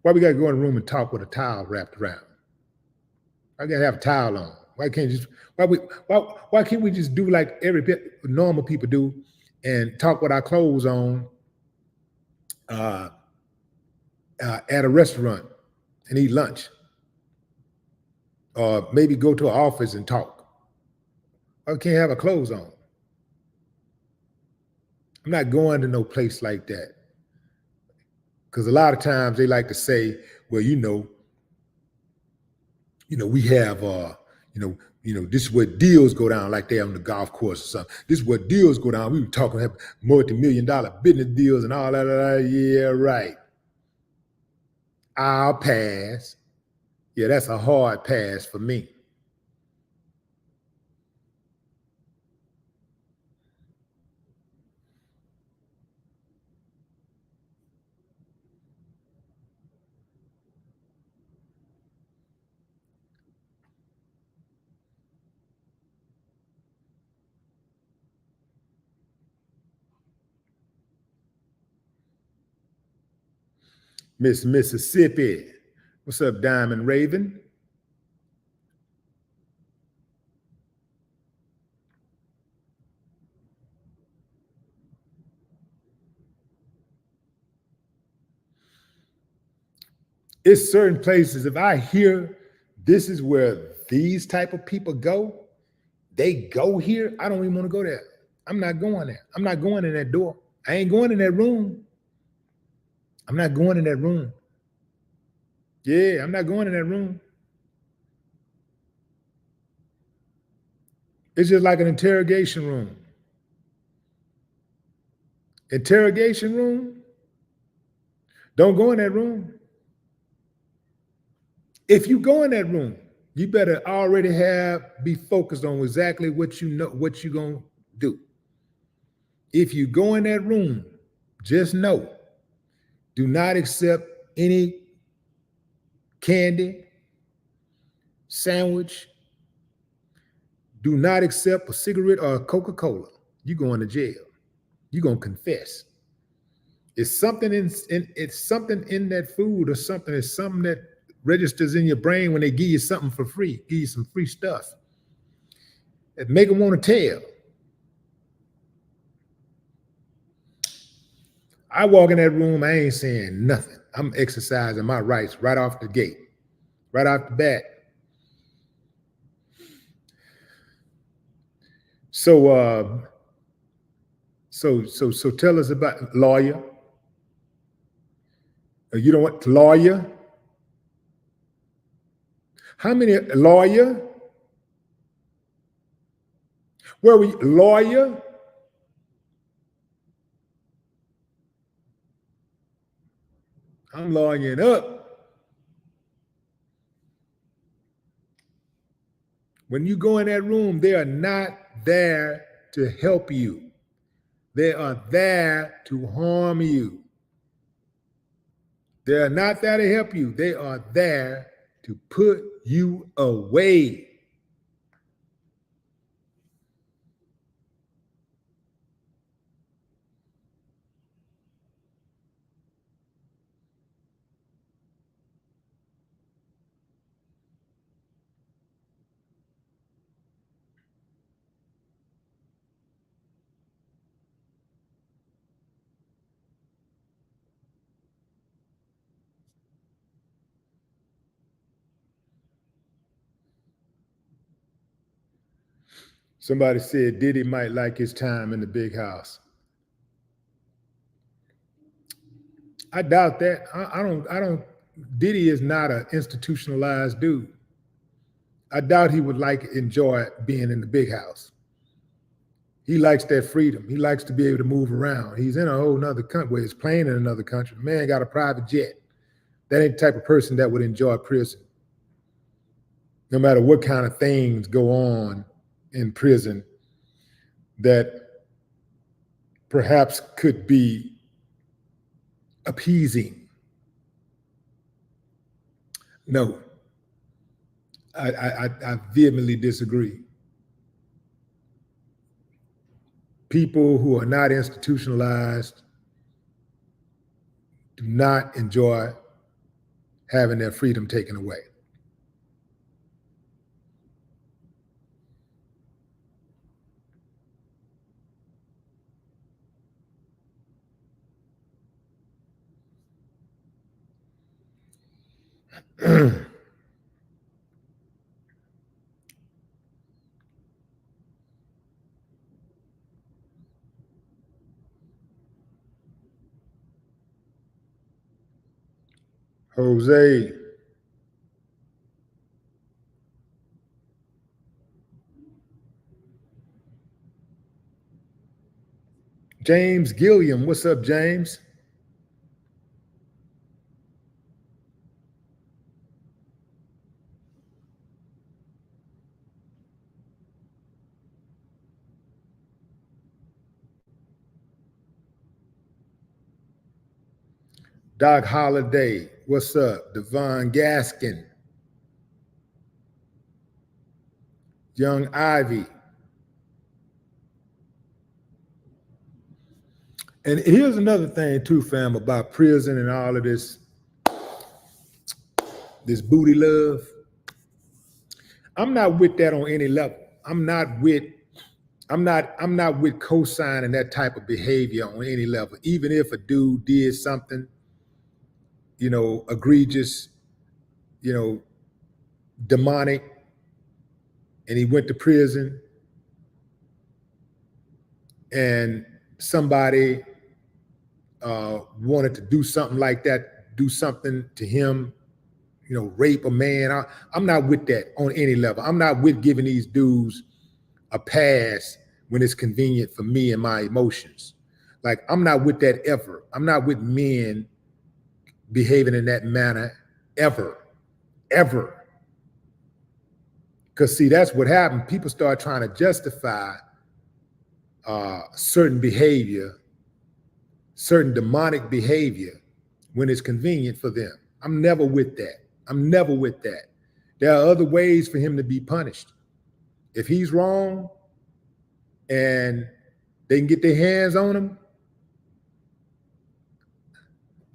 Why we got to go in a room and talk with a towel wrapped around? I gotta have a towel on. Why can't we just do like every normal people do and talk with our clothes on at a restaurant and eat lunch, or maybe go to an office and talk? Why can't have our clothes on? I'm not going to no place like that, because a lot of times they like to say, well, we have this is where deals go down, like they're on the golf course or something. This is where deals go down. We were talking about multi-million-dollar business deals and all that. Yeah, right. I'll pass. Yeah, that's a hard pass for me. Miss Mississippi. What's up, Diamond Raven? It's certain places, if I hear this is where these type of people go, they go here, I don't even want to go there. I'm not going there. I'm not going in that door. I ain't going in that room. I'm not going in that room. Yeah, I'm not going in that room. It's just like an interrogation room. Interrogation room, don't go in that room. If you go in that room, you better already be focused on exactly what you know, what you're going to do. If you go in that room, just know, do not accept any candy, sandwich. Do not accept a cigarette or a Coca-Cola. You're going to jail. You're going to confess. It's something it's something in that food or something. It's something that registers in your brain when they give you something for free, give you some free stuff. That make them want to tell. I walk in that room, I ain't saying nothing. I'm exercising my rights right off the gate, right off the bat. So tell us about lawyer. You don't want lawyer? How many lawyer? Where were you? Lawyer? I'm lawyering up. When you go in that room, they are not there to help you. They are there to harm you. They are not there to help you. They are there to put you away. Somebody said Diddy might like his time in the big house. I doubt that. I don't. Diddy is not an institutionalized dude. I doubt he would enjoy being in the big house. He likes that freedom. He likes to be able to move around. He's in a whole nother country where he's playing in another country. The man got a private jet. That ain't the type of person that would enjoy prison. No matter what kind of things go on in prison that perhaps could be appeasing. No, I vehemently disagree. People who are not institutionalized do not enjoy having their freedom taken away. Jose. James Gilliam, what's up, James? Doc Holliday, what's up? Devon Gaskin, Young Ivy. And here's another thing too, fam, about prison and all of this booty love. I'm not with that on any level. I'm not with co-signing that type of behavior on any level. Even if a dude did something, egregious, demonic, and he went to prison, and somebody wanted to do something like that, do something to him, rape a man. I'm not with that on any level. I'm not with giving these dudes a pass when it's convenient for me and my emotions. Like, I'm not with that ever. I'm not with men behaving in that manner ever. Because see, that's what happened. People start trying to justify certain behavior, certain demonic behavior when it's convenient for them. I'm never with that. I'm never with that. There are other ways for him to be punished. If he's wrong and they can get their hands on him,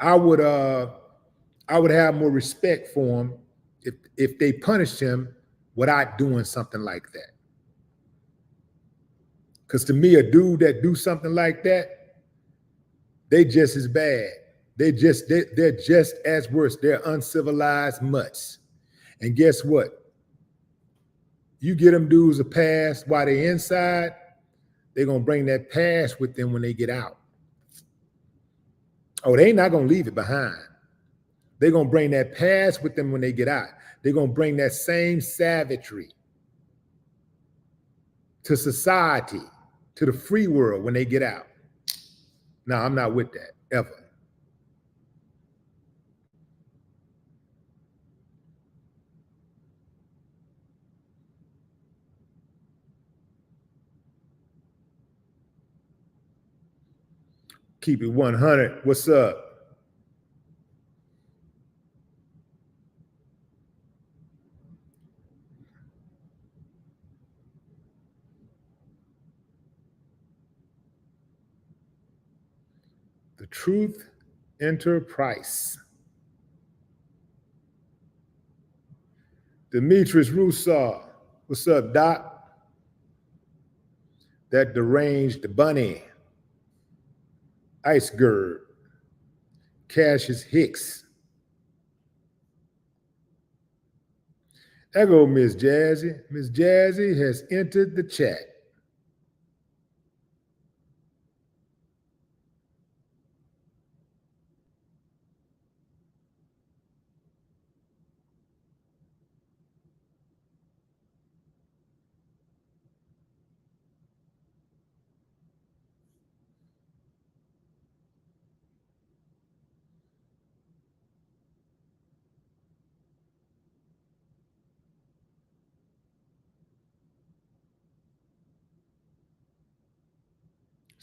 I would have more respect for him if they punished him without doing something like that. Because to me, a dude that do something like that, they just as bad. They're just as worse. They're uncivilized mutts. And guess what? You get them dudes a pass while they're inside, they're gonna bring that pass with them when they get out. Oh, they ain't not gonna leave it behind. They're gonna bring that pass with them when they get out. They're gonna bring that same savagery to society, to the free world when they get out. No, I'm not with that, ever. Keep it 100. What's up? The Truth Enterprise. Demetrius Russo. What's up, Doc? That deranged bunny. Iceberg. Cassius Hicks. There go Miss Jazzy. Miss Jazzy has entered the chat.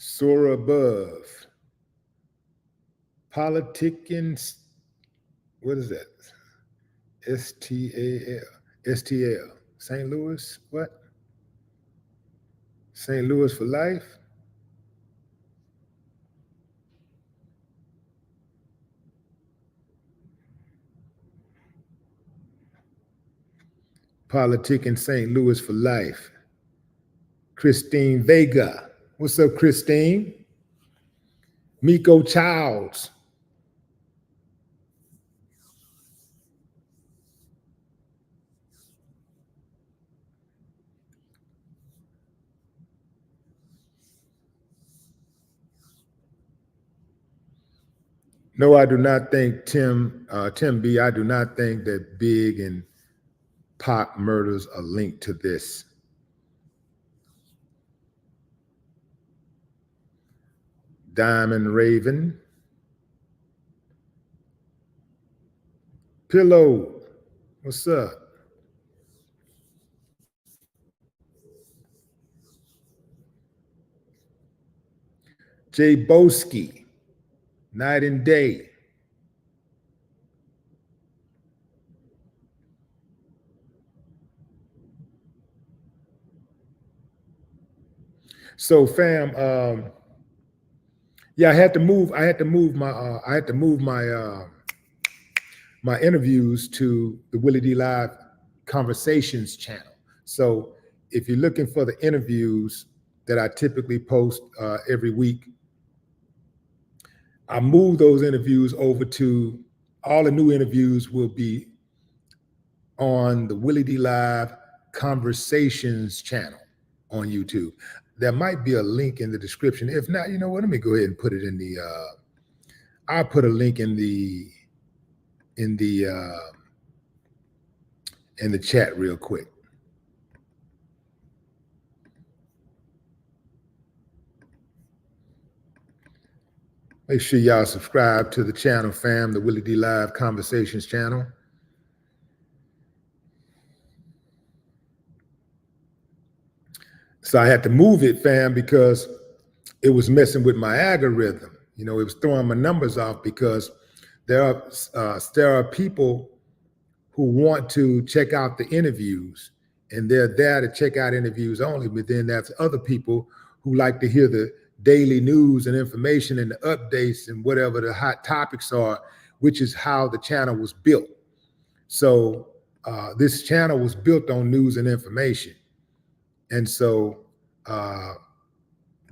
Soar above. Politicking, what is that? STAL. STL. St. Louis, what? St. Louis for life? Politicking St. Louis for life. Christine Vega. What's up, Christine? Miko Childs. No, I do not think Tim B, I do not think that Big and Pac murders are linked to this. Diamond Raven. Pillow, what's up? Jay Boski, night and day. So, fam, yeah, I had to move my interviews to the Willie D Live Conversations channel. So, if you're looking for the interviews that I typically post every week, I move those interviews over to, all the new interviews will be on the Willie D Live Conversations channel on YouTube. There might be a link in the description. If not, you know what? Let me go ahead and put it in the. I'll put a link in the chat real quick. Make sure y'all subscribe to the channel, fam, the Willie D Live Conversations channel. So I had to move it, fam, because it was messing with my algorithm. You know, it was throwing my numbers off because there are people who want to check out the interviews, and they're there to check out interviews only. But then there's other people who like to hear the daily news and information and the updates and whatever the hot topics are, which is how the channel was built. So this channel was built on news and information. And so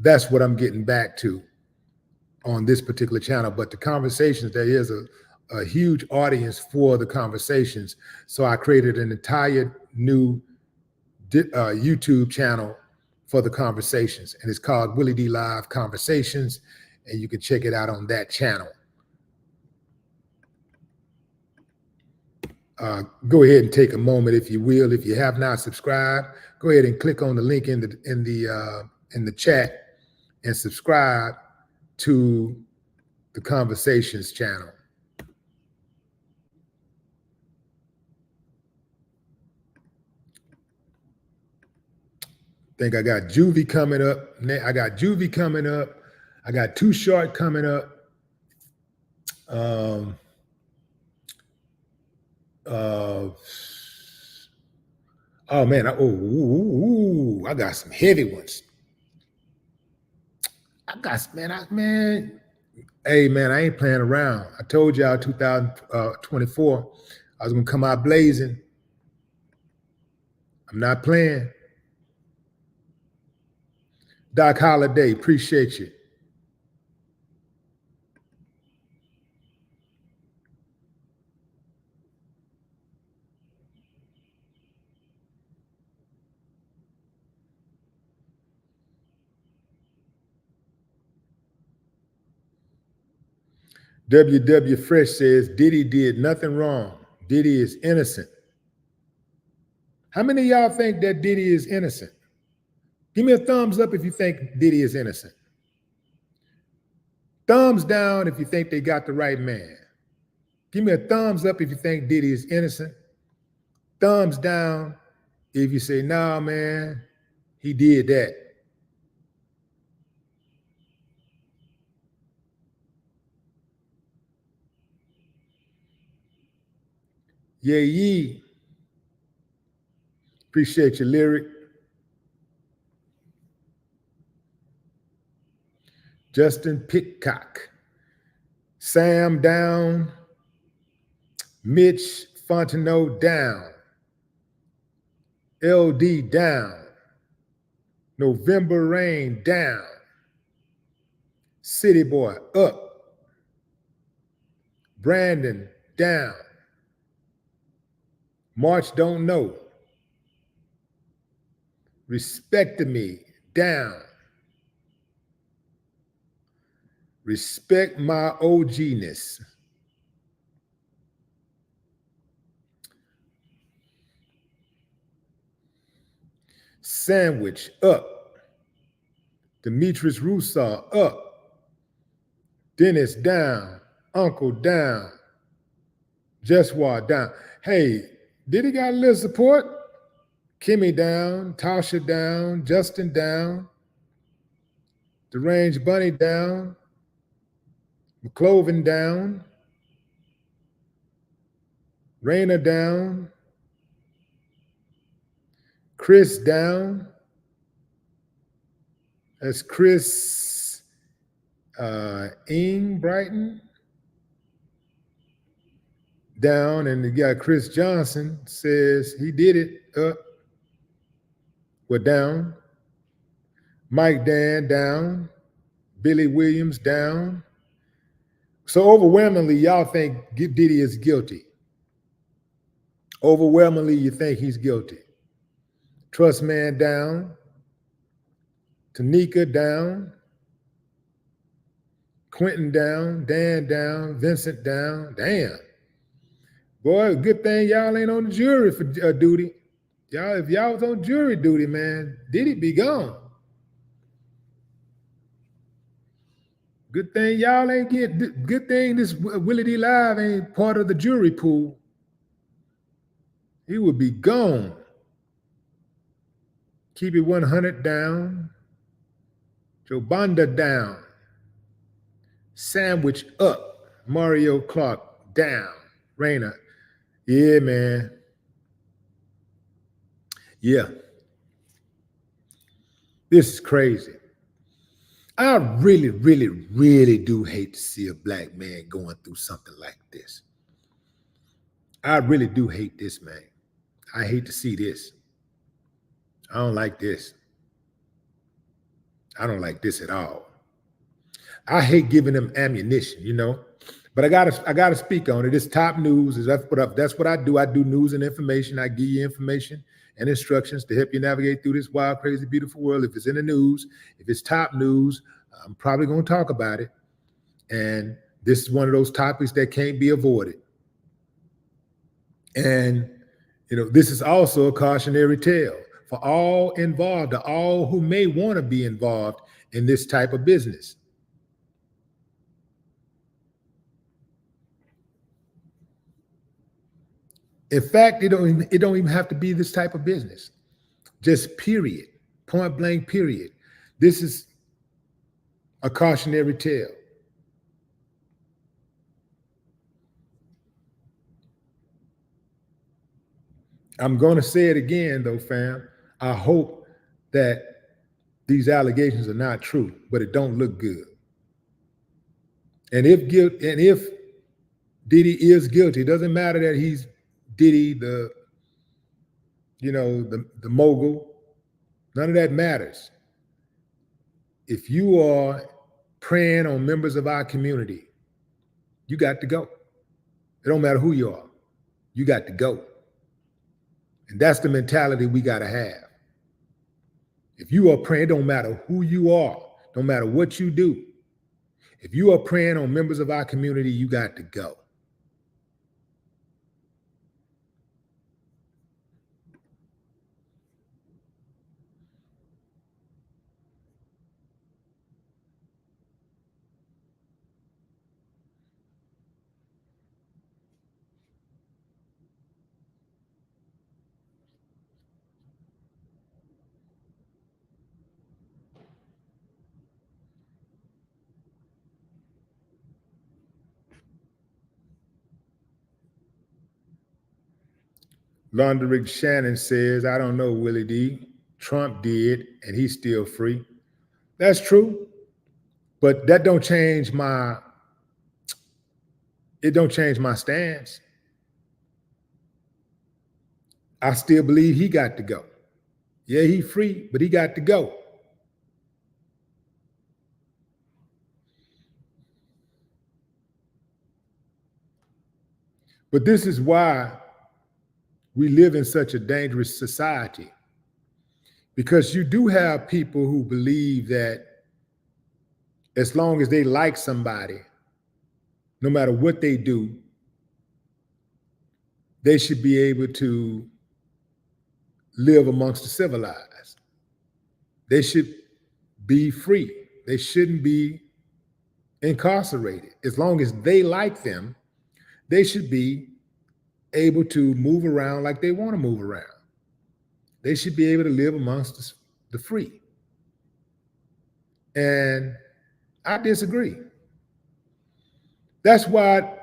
that's what I'm getting back to on this particular channel. But the conversations, there is a huge audience for the conversations. So I created an entire new YouTube channel for the conversations, and it's called Willie D Live Conversations, and you can check it out on that channel. Go ahead and take a moment, if you will. If you have not subscribed, go ahead and click on the link in the chat and subscribe to the Conversations channel. I think I got Juvie coming up. I got Juvie coming up. I got Too Short coming up. Oh man, I got some heavy ones. Hey man, I ain't playing around. I told y'all 2024, I was gonna come out blazing. I'm not playing. Doc Holiday, appreciate you. WW Fresh says, Diddy did nothing wrong. Diddy is innocent. How many of y'all think that Diddy is innocent? Give me a thumbs up if you think Diddy is innocent. Thumbs down if you think they got the right man. Give me a thumbs up if you think Diddy is innocent. Thumbs down if you say, nah, man, he did that. Yeah, ye. Appreciate your lyric. Justin Pitcock. Sam down. Mitch Fontenot down. LD down. November Rain down. City Boy up. Brandon down. March don't know. Respect me down. Respect my OG-ness. Sandwich up. Demetrius Russo up. Dennis down. Uncle down. Jeswa down. Hey, did he got a little support? Kimmy down. Tasha down. Justin down. Deranged Bunny down. McCloven down. Raina down. Chris down. That's Chris Brighton down, and you got Chris Johnson says he did it up. We're down. Mike Dan down. Billy Williams down. So overwhelmingly, y'all think Diddy is guilty. Overwhelmingly, you think he's guilty. Trust Man down. Tanika down. Quentin down. Dan down. Vincent down. Damn. Boy, good thing y'all ain't on the jury for duty. If y'all was on jury duty, man, Diddy be gone. Good thing y'all ain't get. Good thing this Willie D Live ain't part of the jury pool. He would be gone. Keep it 100 down. Joe Banda down. Sandwich up. Mario Clark down. Raina. Yeah, man. Yeah. This is crazy. I really, really, really do hate to see a black man going through something like this. I really do hate this, man. I hate to see this. I don't like this. I don't like this at all. I hate giving them ammunition, you know. But I gotta speak on it. It's top news. That's what I do. I do news and information. I give you information and instructions to help you navigate through this wild, crazy, beautiful world. If it's in the news, if it's top news, I'm probably going to talk about it. And this is one of those topics that can't be avoided. And this is also a cautionary tale for all involved, or all who may want to be involved in this type of business. In fact, it don't even have to be this type of business. Just period, point blank, period. This is a cautionary tale. I'm going to say it again, though, fam. I hope that these allegations are not true, but it don't look good. And if Diddy is guilty, it doesn't matter that he's Diddy, the mogul. None of that matters. If you are preying on members of our community, you got to go. It don't matter who you are. You got to go. And that's the mentality we got to have. If you are preying, it don't matter who you are, don't matter what you do. If you are preying on members of our community, you got to go. Launderick Shannon says, I don't know, Willie D. Trump did, and he's still free. That's true. But that don't change my stance. I still believe he got to go. Yeah, he free, but he got to go. But this is why we live in such a dangerous society, because you do have people who believe that as long as they like somebody, no matter what they do, they should be able to live amongst the civilized. They should be free. They shouldn't be incarcerated. As long as they like them, they should be able to move around like they want to move around. They should be able to live amongst the free. And I disagree. That's why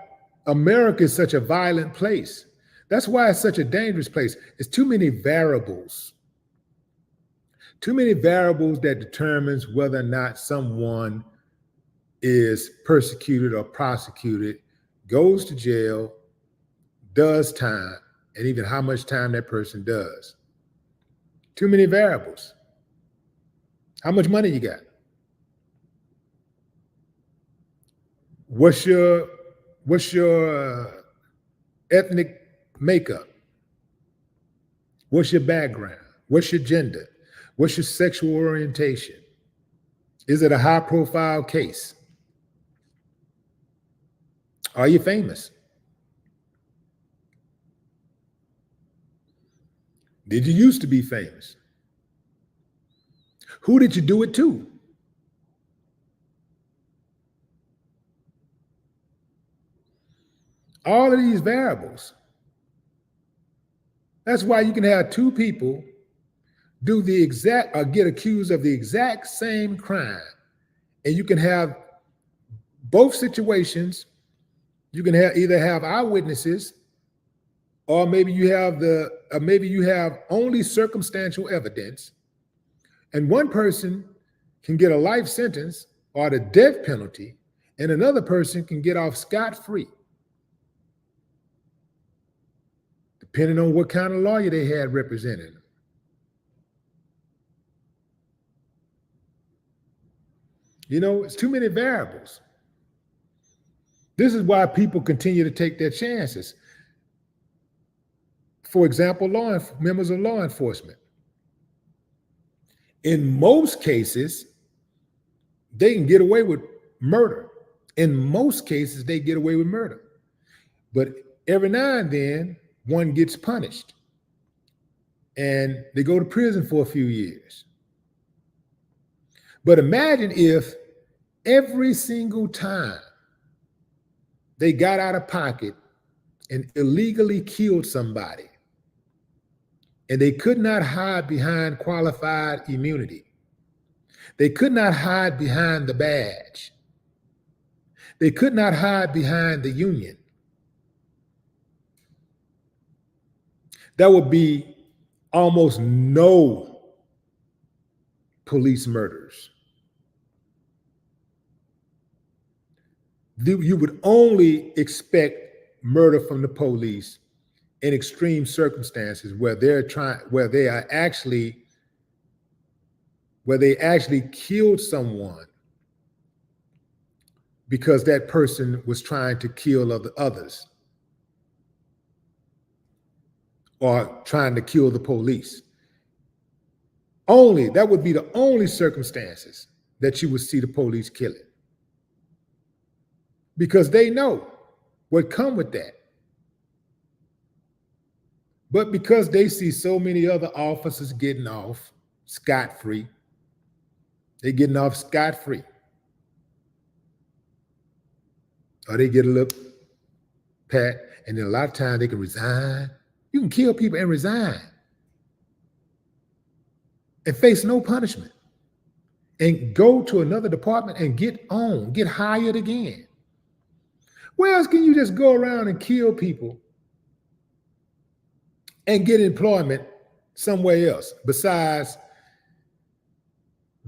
America is such a violent place. That's why it's such a dangerous place. It's too many variables. Too many variables that determines whether or not someone is persecuted or prosecuted, goes to jail, does time, and even how much time that person does. Too many variables. How much money you got? What's your ethnic makeup? What's your background? What's your gender? What's your sexual orientation? Is it a high-profile case? Are you famous? Did you used to be famous? Who did you do it to? All of these variables. That's why you can have two people do the exact, or get accused of the exact same crime. And you can have both situations. You can either have eyewitnesses or maybe you have only circumstantial evidence, and one person can get a life sentence or the death penalty, and another person can get off scot-free, depending on what kind of lawyer they had representing them. You know, it's too many variables. This is why people continue to take their chances. For example, members of law enforcement. In most cases, they can get away with murder. In most cases, they get away with murder. But every now and then, one gets punished. And they go to prison for a few years. But imagine if every single time they got out of pocket and illegally killed somebody, and they could not hide behind qualified immunity. They could not hide behind the badge. They could not hide behind the union. There would be almost no police murders. You would only expect murder from the police in extreme circumstances where they actually killed someone because that person was trying to kill others or trying to kill the police. That would be the only circumstances that you would see the police killing, because they know what come with that. But because they see so many other officers getting off scot-free, they're getting off scot-free. Or they get a little pat, and then a lot of times they can resign. You can kill people and resign and face no punishment and go to another department and get hired again. Where else can you just go around and kill people and get employment somewhere else besides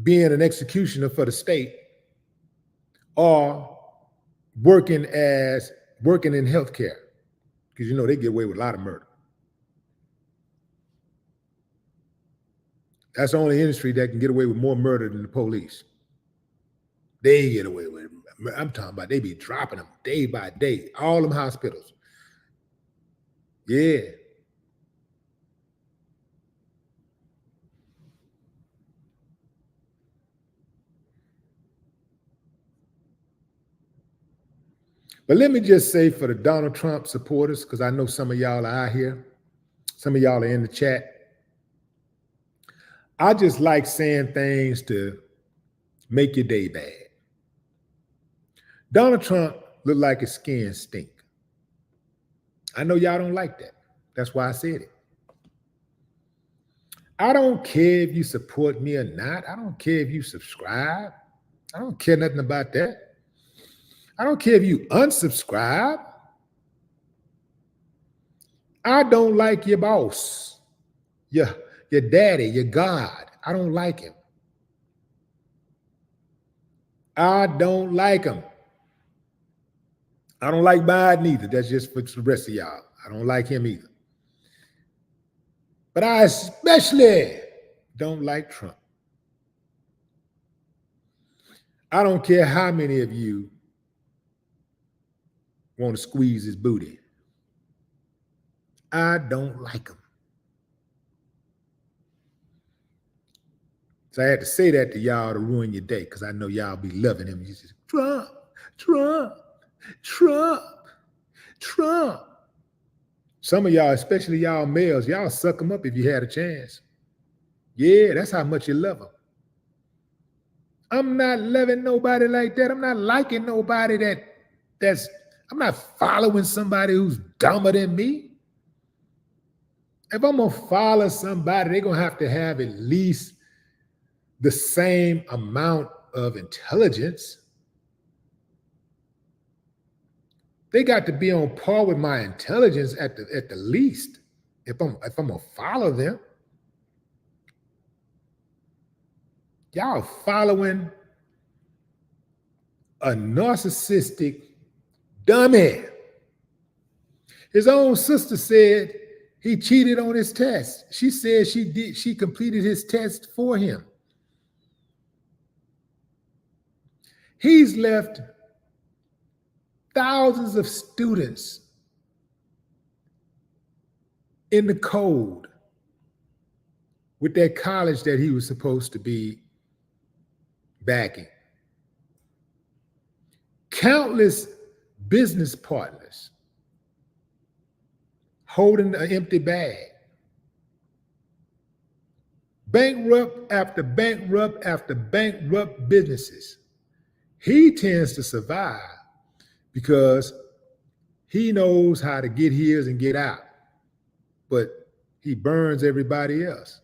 being an executioner for the state or working in healthcare? Because they get away with a lot of murder. That's the only industry that can get away with more murder than the police. They get away with it. I'm talking about they be dropping them day by day, all them hospitals. Yeah. But let me just say, for the Donald Trump supporters, because I know some of y'all are out here, some of y'all are in the chat, I just like saying things to make your day bad. Donald Trump looked like his skin stink. I know y'all don't like that. That's why I said it. I don't care if you support me or not. I don't care if you subscribe. I don't care nothing about that. I don't care if you unsubscribe. I don't like your boss, your daddy, your God. I don't like him. I don't like him. I don't like Biden either. That's just for the rest of y'all. I don't like him either. But I especially don't like Trump. I don't care how many of you want to squeeze his booty. I don't like him. So I had to say that to y'all to ruin your day, because I know y'all be loving him. You just, Trump, Trump, Trump, Trump. Some of y'all, especially y'all males, y'all suck him up if you had a chance. Yeah, that's how much you love him. I'm not loving nobody like that. I'm not liking nobody I'm not following somebody who's dumber than me. If I'm going to follow somebody, they're going to have at least the same amount of intelligence. They got to be on par with my intelligence at the least. If I'm gonna follow them, y'all following a narcissistic dummy. His own sister said he cheated on his test. She said she completed his test for him. He's left thousands of students in the cold with that college that he was supposed to be backing. Countless business partners holding an empty bag. Bankrupt after bankrupt after bankrupt businesses. He tends to survive because he knows how to get his and get out, but he burns everybody else.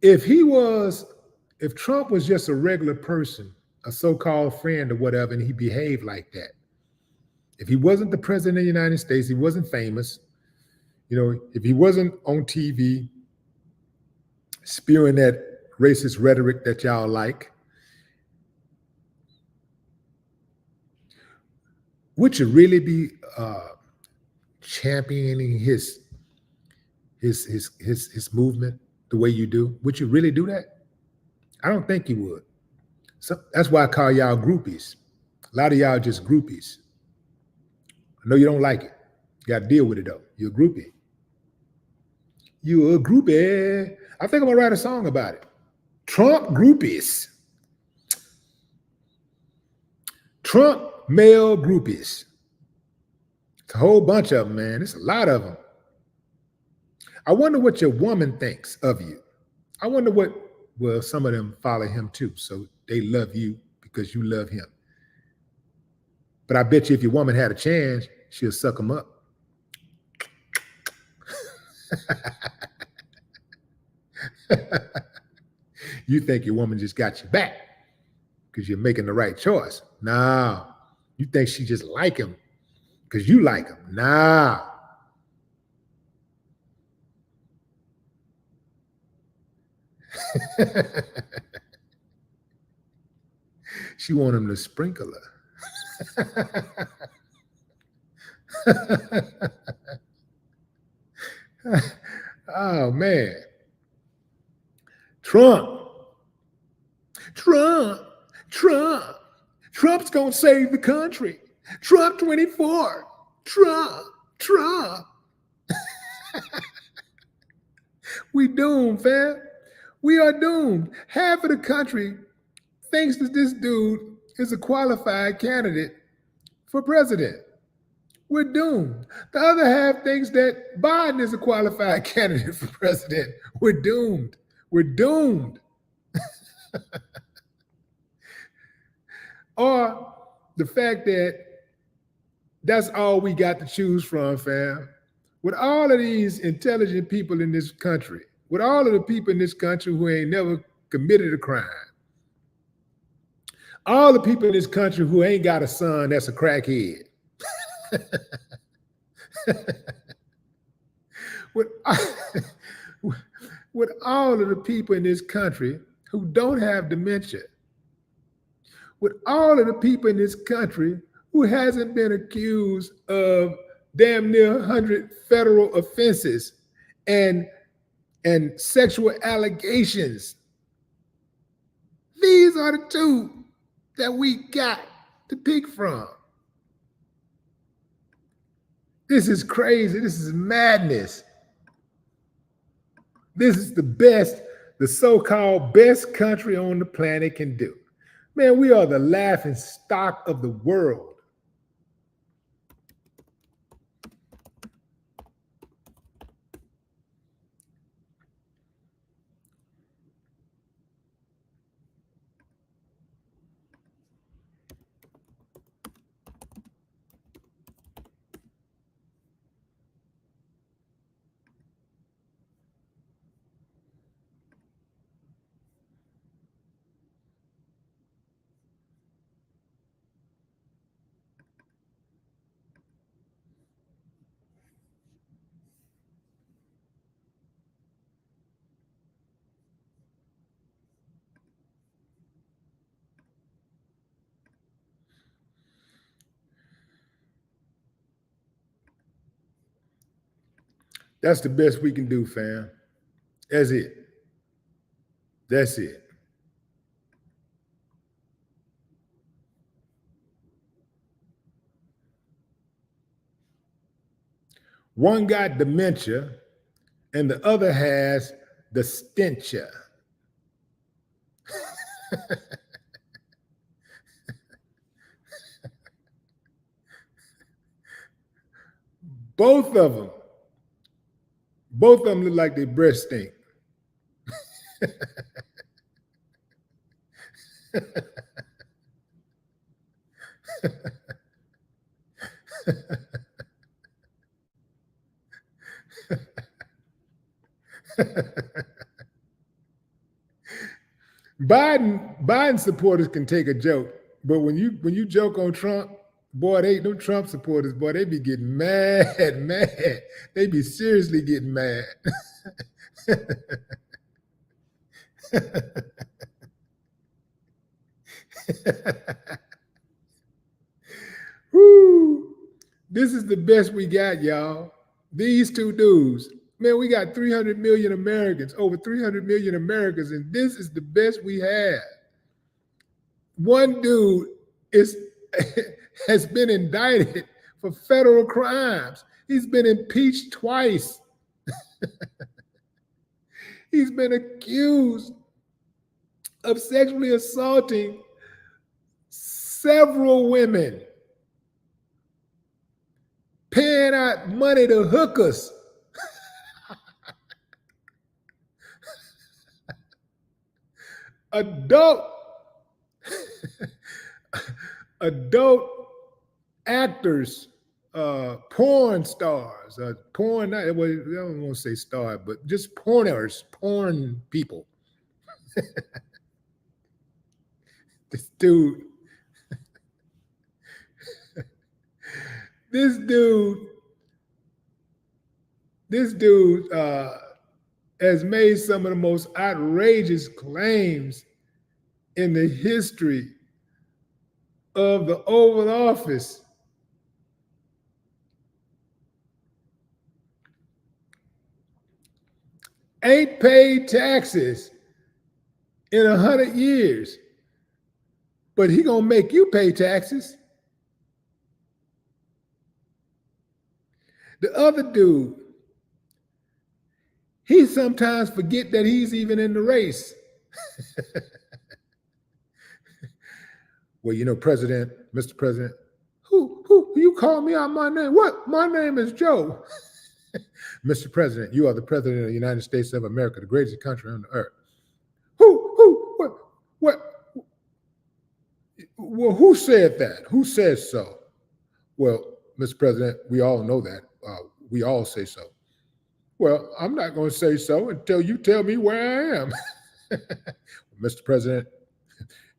If Trump was just a regular person, a so-called friend or whatever, and he behaved like that, if he wasn't the president of the United States, he wasn't famous, if he wasn't on TV spewing that racist rhetoric that y'all like, would you really be championing his movement the way you do? Would you really do that? I don't think you would. So that's why I call y'all groupies. A lot of y'all just groupies. I know you don't like it. You got to deal with it though. You're a groupie. You're a groupie. I think I'm gonna write a song about it. Trump groupies. Trump male groupies. It's a whole bunch of them, man. It's a lot of them. I wonder what your woman thinks of you. I wonder well, some of them follow him too, so they love you because you love him. But I bet you if your woman had a chance, she'll suck him up. You think your woman just got you back because you're making the right choice. No. You think she just like him because you like him. Nah. She want him to sprinkle her. Oh, man. Trump's going to save the country. Trump 24. Trump. We doomed, fam. We are doomed. Half of the country thinks that this dude is a qualified candidate for president. We're doomed. The other half thinks that Biden is a qualified candidate for president. We're doomed. We're doomed. Or the fact that that's all we got to choose from, fam. With all of these intelligent people in this country, with all of the people in this country who ain't never committed a crime, all the people in this country who ain't got a son that's a crackhead, with all of the people in this country who don't have dementia, with all of the people in this country who hasn't been accused of damn near 100 federal offenses and sexual allegations. These are the two that we got to pick from. This is crazy. This is madness. This is the so-called best country on the planet can do. Man, we are the laughing stock of the world. That's the best we can do, fam. That's it. That's it. One got dementia and the other has the stentia. Both of them look like their breath stink. Biden supporters can take a joke, but when you joke on Trump, boy, them Trump supporters, boy, they be getting mad. They be seriously getting mad. Woo! This is the best we got, y'all. These two dudes. Man, we got 300 million Americans, over 300 million Americans, and this is the best we have. One dude has been indicted for federal crimes. He's been impeached twice. He's been accused of sexually assaulting several women, paying out money to hookers. Adult actors, porn stars, I don't want to say star, but just porn people. This dude has made some of the most outrageous claims in the history of the Oval Office. Ain't paid taxes in 100 years, but he gonna make you pay taxes. The other dude, he sometimes forget that he's even in the race. Well, Mr. President, who you call me out my name? What? My name is Joe. Mr. President, you are the President of the United States of America, the greatest country on the earth. What? Well, who said that? Who says so? Well, Mr. President, we all know that. We all say so. Well, I'm not going to say so until you tell me where I am. Mr. President,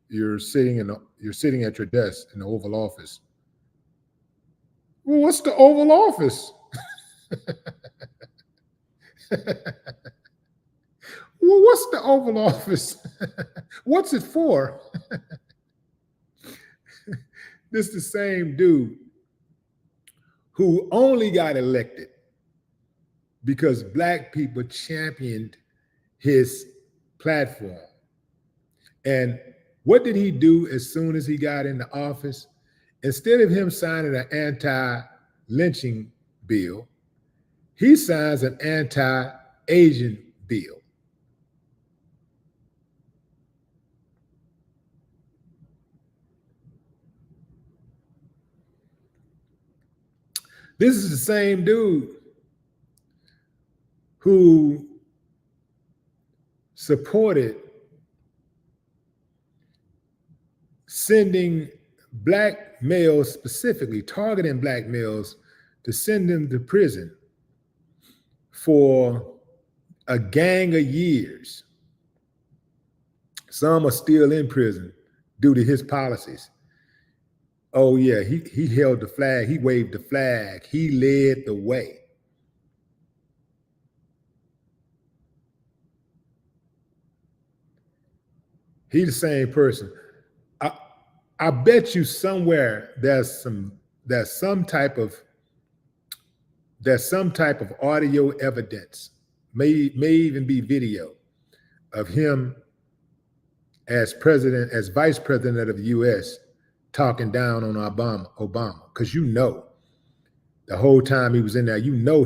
you're sitting at your desk in the Oval Office. Well, what's the Oval Office? Well, what's the Oval Office? What's it for? This is the same dude who only got elected because Black people championed his platform. And what did he do as soon as he got into office? Instead of him signing an anti-lynching bill, he signs an anti-Asian bill. This is the same dude who supported sending Black males, specifically targeting Black males, to send them to prison for a gang of years. Some are still in prison due to his policies. Oh yeah, he held the flag, he waved the flag, he led the way. He's the same person. I bet you somewhere there's some type of there's some type of audio evidence, may even be video, of him as vice president of the U.S. talking down on Obama, because the whole time he was in there, he knew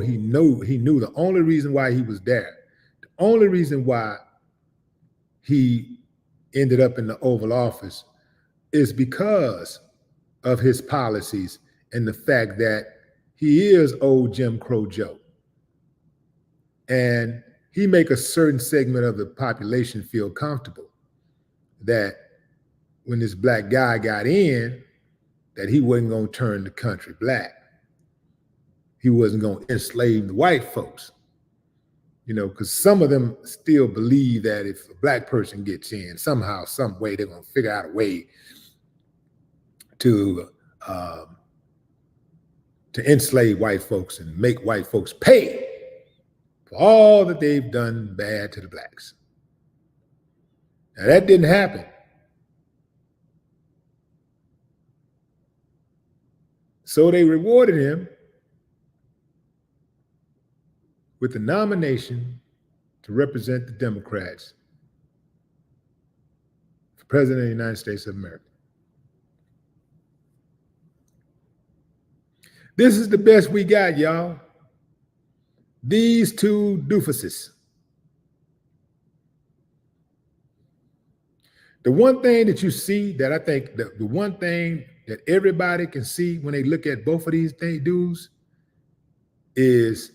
the only reason why he was there, the only reason why he ended up in the Oval Office is because of his policies and the fact that he is old Jim Crow Joe. And he make a certain segment of the population feel comfortable that when this black guy got in, that he wasn't going to turn the country black. He wasn't going to enslave the white folks, because some of them still believe that if a black person gets in, somehow, some way, they're going to figure out a way to enslave white folks and make white folks pay for all that they've done bad to the blacks. Now, that didn't happen. So they rewarded him with the nomination to represent the Democrats for President of the United States of America. This is the best we got, y'all. These two doofuses. The one thing that you see that I think the one thing that everybody can see when they look at both of these dudes is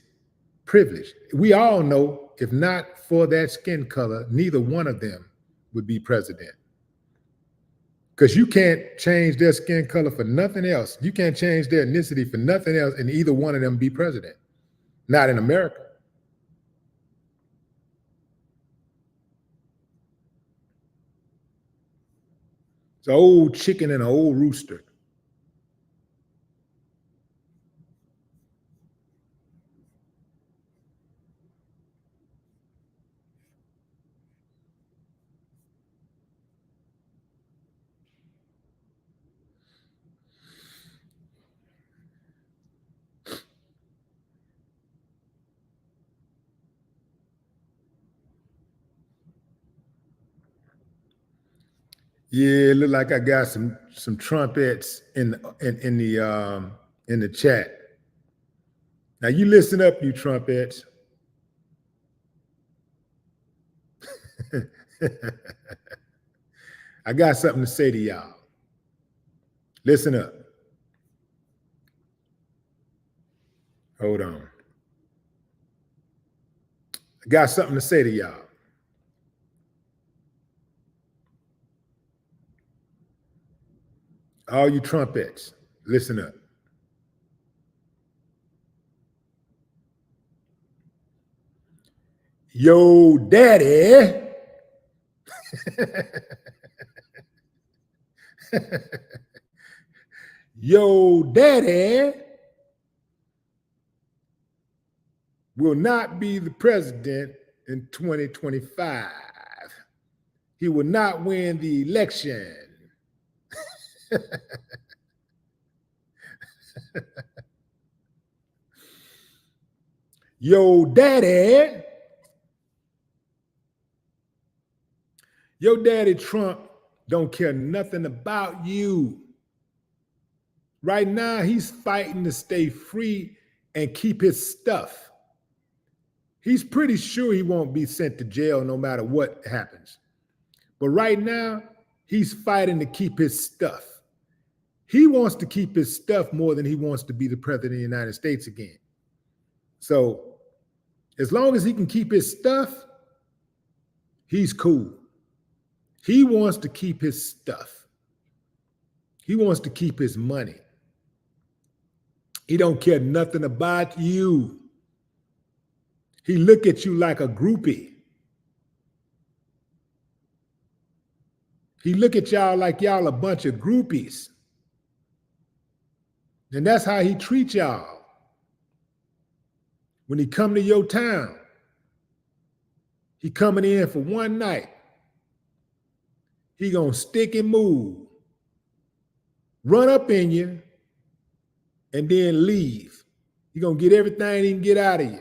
privilege. We all know if not for that skin color, neither one of them would be president. Because you can't change their skin color for nothing else. You can't change their ethnicity for nothing else, and either one of them be president. Not in America. It's an old chicken and an old rooster. Yeah, it look like I got some trumpets in the chat. Now you listen up, you trumpets. I got something to say to y'all. Listen up. Hold on. I got something to say to y'all. All you trumpets, listen up. Yo, daddy. Yo, daddy will not be the president in 2025. He will not win the election. Yo, daddy. Your daddy Trump don't care nothing about you. Right now, he's fighting to stay free and keep his stuff. He's pretty sure he won't be sent to jail no matter what happens. But right now, he's fighting to keep his stuff. He wants to keep his stuff more than he wants to be the president of the United States again. So as long as he can keep his stuff, he's cool. He wants to keep his stuff. He wants to keep his money. He don't care nothing about you. He look at you like a groupie. He look at y'all like y'all a bunch of groupies. And that's how he treats y'all. When he come to your town, he coming in for one night. He gonna stick and move, run up in you, and then leave. He gonna get everything he can get out of you.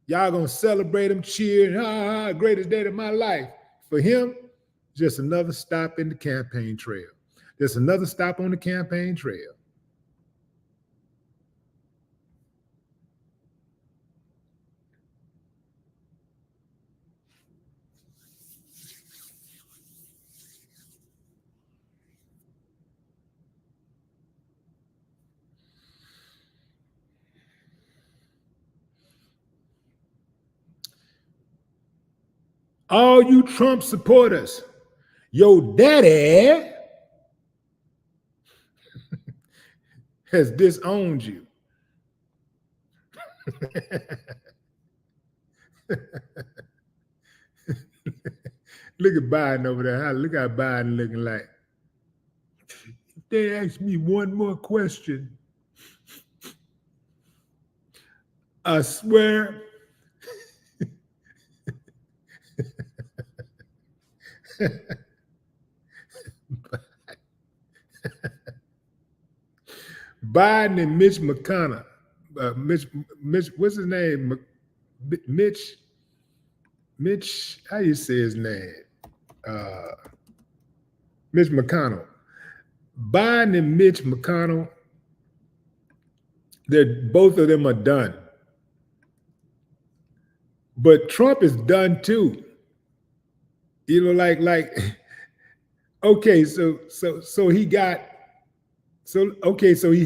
Y'all gonna celebrate him, cheer, greatest day of my life. For him, just another stop in the campaign trail. Just another stop on the campaign trail. All you Trump supporters, your daddy has disowned you. Look at Biden over there. Look how Biden looking like. If they ask me one more question, I swear Biden and Mitch McConnell, Mitch, what's his name? Mitch, how you say his name? Mitch McConnell. Biden and Mitch McConnell, both of them are done. But Trump is done too. You know, like, okay, so he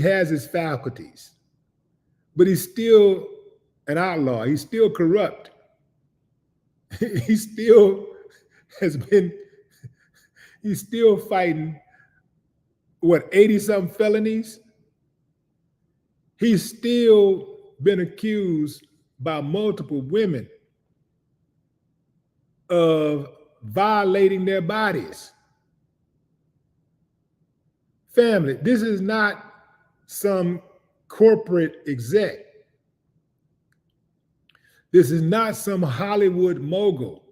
has his faculties, but he's still an outlaw. He's still corrupt. He's still fighting, 80-something felonies? He's still been accused by multiple women of violating their bodies. Family, this is not some corporate exec. This is not some Hollywood mogul.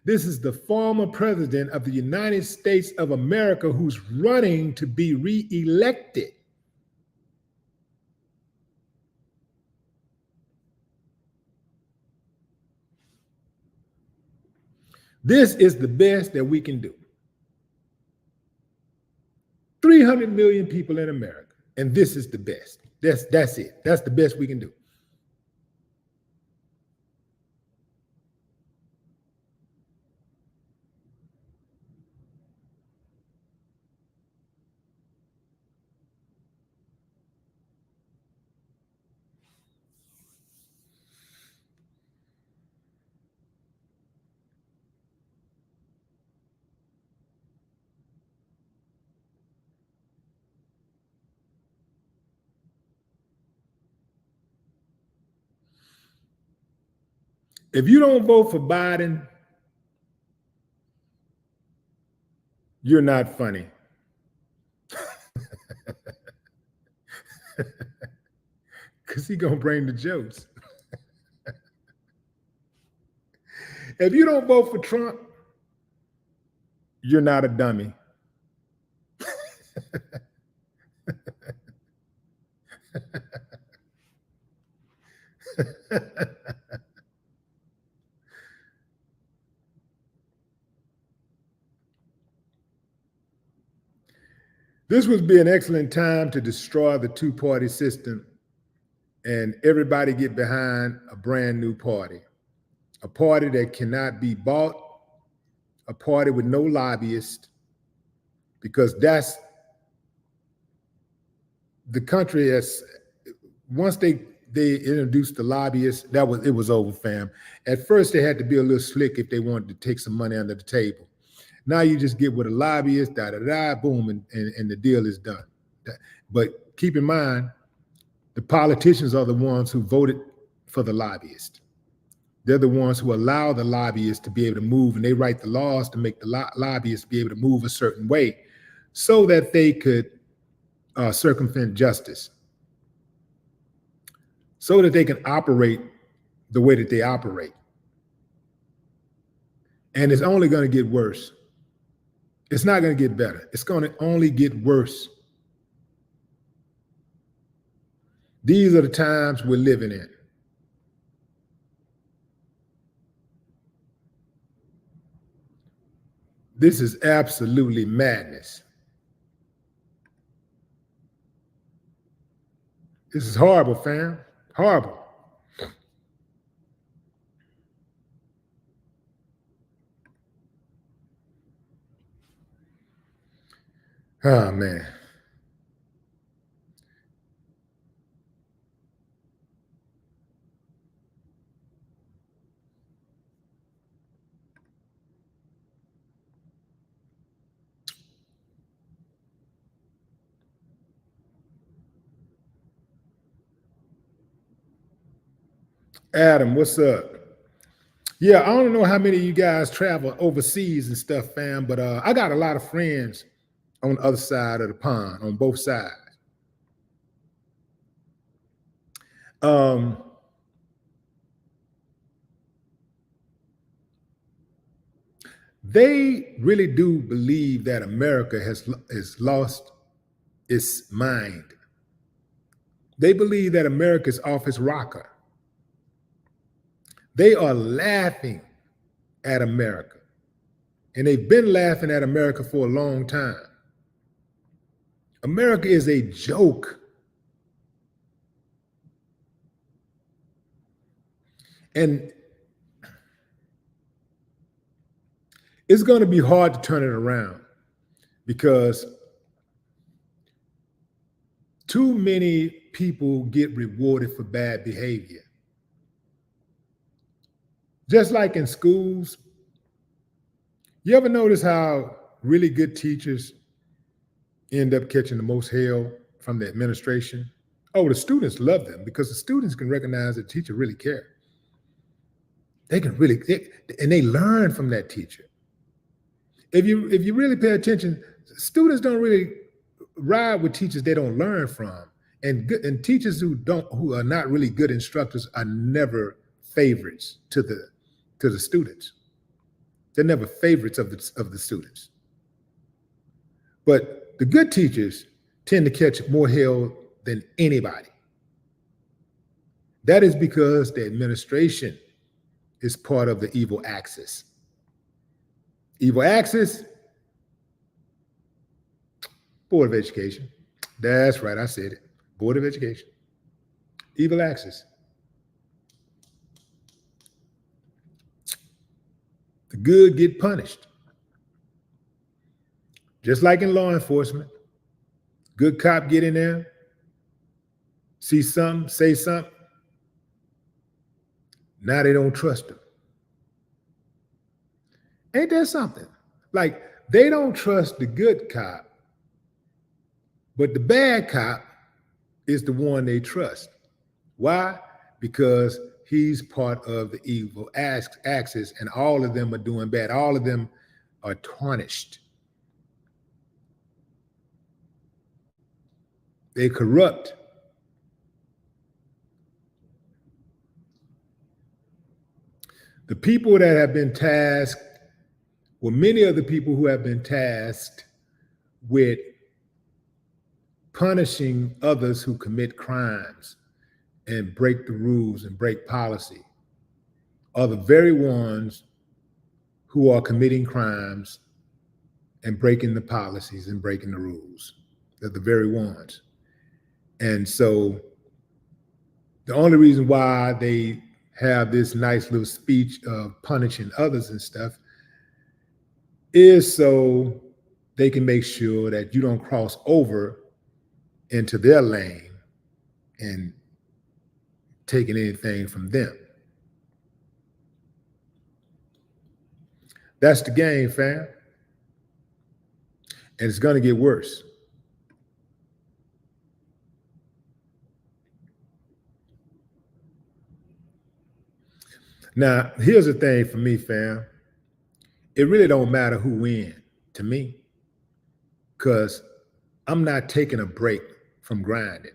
This is the former president of the United States of America who's running to be reelected. This is the best that we can do. 300 million people in America, and this is the best. That's it. That's the best we can do. If you don't vote for Biden, you're not funny. Because he's going to bring the jokes. If you don't vote for Trump, you're not a dummy. This would be an excellent time to destroy the two-party system and everybody get behind a brand new party, a party that cannot be bought, a party with no lobbyist, because that's the country. As once they introduced the lobbyists, it was over, fam. At first, they had to be a little slick if they wanted to take some money under the table. Now you just get with a lobbyist, boom, and the deal is done. But keep in mind, the politicians are the ones who voted for the lobbyist. They're the ones who allow the lobbyists to be able to move, and they write the laws to make the lobbyists be able to move a certain way so that they could circumvent justice, so that they can operate the way that they operate. And it's only going to get worse. It's not going to get better. It's going to only get worse. These are the times we're living in. This is absolutely madness. This is horrible, fam. Horrible. Oh, man. Adam, what's up? Yeah, I don't know how many of you guys travel overseas and stuff, fam, but I got a lot of friends on the other side of the pond, on both sides. They really do believe that America has lost its mind. They believe that America is off its rocker. They are laughing at America. And they've been laughing at America for a long time. America is a joke. And it's going to be hard to turn it around because too many people get rewarded for bad behavior. Just like in schools, you ever notice how really good teachers end up catching the most hell from the administration? Oh, the students love them because the students can recognize that the teacher really cares. They can really, and they learn from that teacher. If you really pay attention, students don't really ride with teachers they don't learn from, and teachers who are not really good instructors are never favorites to the students. They're never favorites of the students. But the good teachers tend to catch more hell than anybody. That is because the administration is part of the evil axis. Evil axis, Board of Education. That's right, I said it. Board of Education. Evil axis. The good get punished. Just like in law enforcement, good cop get in there, see something, say something. Now they don't trust him. Ain't that something? Like they don't trust the good cop, but the bad cop is the one they trust. Why? Because he's part of the evil axis and all of them are doing bad. All of them are tarnished. They corrupt. The people that have been tasked, well, many of the people who have been tasked with punishing others who commit crimes and break the rules and break policy are the very ones who are committing crimes and breaking the policies and breaking the rules. They're the very ones. And so the only reason why they have this nice little speech of punishing others and stuff is so they can make sure that you don't cross over into their lane and taking anything from them. That's the game, fam. And it's going to get worse. Now, here's the thing for me, fam. It really don't matter who wins to me, because I'm not taking a break from grinding.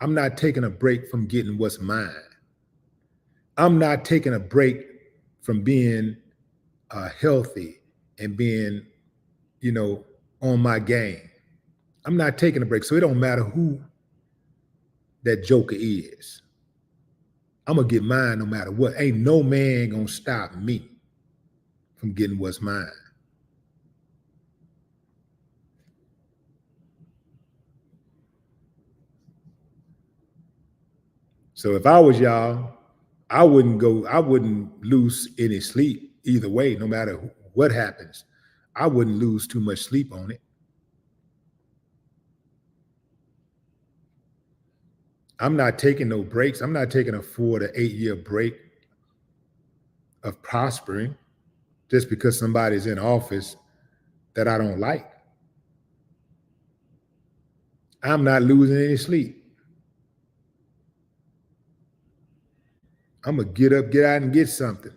I'm not taking a break from getting what's mine. I'm not taking a break from being healthy and being, on my game. I'm not taking a break. So it don't matter who that joker is. I'm going to get mine no matter what. Ain't no man going to stop me from getting what's mine. So if I was y'all, I wouldn't lose any sleep either way, no matter what happens. I wouldn't lose too much sleep on it. I'm not taking no breaks. I'm not taking a 4 to 8 year break of prospering just because somebody's in office that I don't like. I'm not losing any sleep. I'm going to get up, get out, and get something.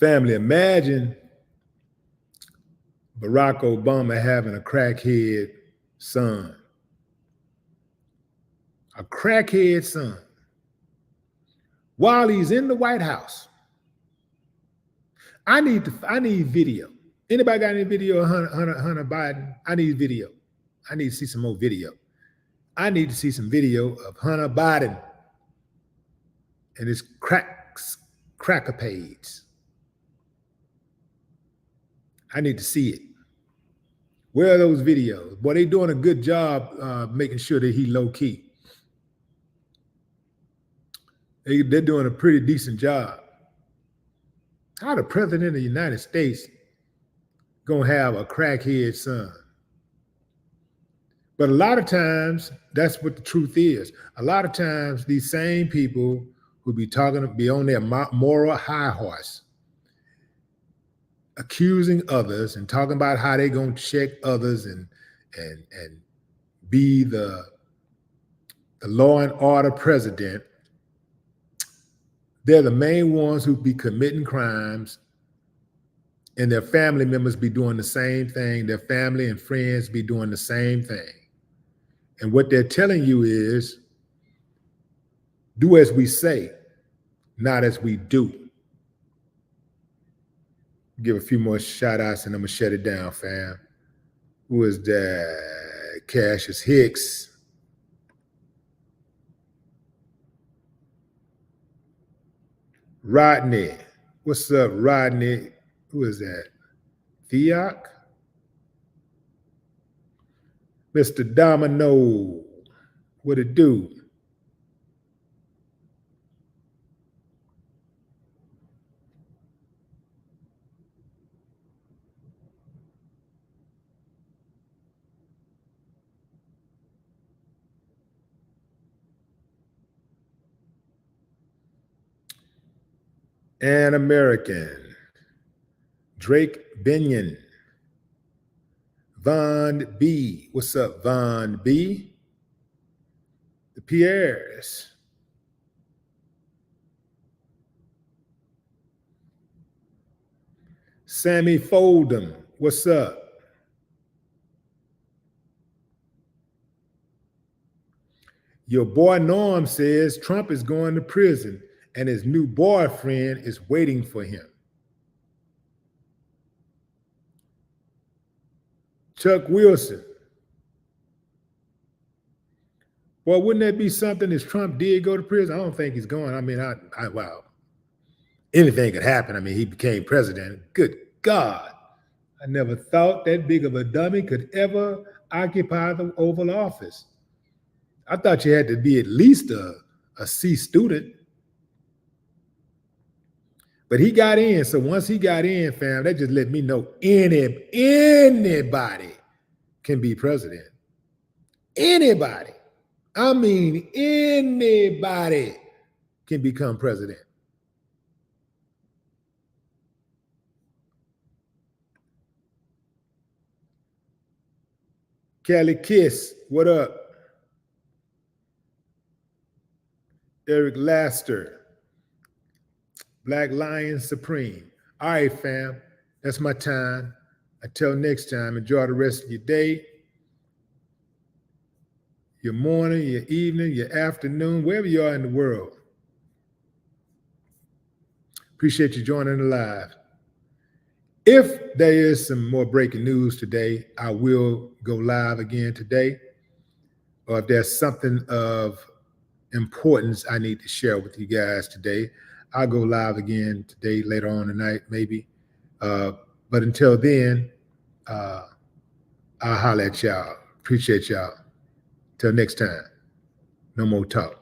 Family, imagine Barack Obama having a crackhead son. A crackhead son. While he's in the White House. I need video. Anybody got any video of Hunter Biden? I need video. I need to see some more video. I need to see some video of Hunter Biden and his crackapades. I need to see it. Where are those videos? Boy, they doing a good job making sure that he low key. They're doing a pretty decent job. How the president of the United States gonna have a crackhead son? But a lot of times, that's what the truth is. A lot of times, these same people who be on their moral high horse, accusing others and talking about how they gonna check others and be the law and order president. They're the main ones who be committing crimes, and their family members be doing the same thing. Their family and friends be doing the same thing. And what they're telling you is, do as we say, not as we do. Give a few more shout outs and I'm gonna shut it down, fam. Who is that? Cassius Hicks. Rodney. What's up, Rodney? Who is that? Theoc? Mr. Domino. What it do? An American. Drake Binion. Von B. What's up, Von B? The Pierres. Sammy Foldham. What's up? Your boy Norm says Trump is going to prison and his new boyfriend is waiting for him. Chuck Wilson. Well, wouldn't that be something if Trump did go to prison? I don't think he's going. I mean, wow, anything could happen. I mean, he became president. Good God. I never thought that big of a dummy could ever occupy the Oval Office. I thought you had to be at least a C student. But he got in. So once he got in, fam, that just let me know anybody can be president. Anybody. I mean, anybody can become president. Kelly Kiss, what up? Eric Laster. Black Lion Supreme. All right, fam. That's my time. Until next time, enjoy the rest of your day, your morning, your evening, your afternoon, wherever you are in the world. Appreciate you joining the live. If there is some more breaking news today, I will go live again today. Or if there's something of importance I need to share with you guys today, I'll go live again today, later on tonight, maybe. But until then, I'll holler at y'all. Appreciate y'all. Till next time, no more talk.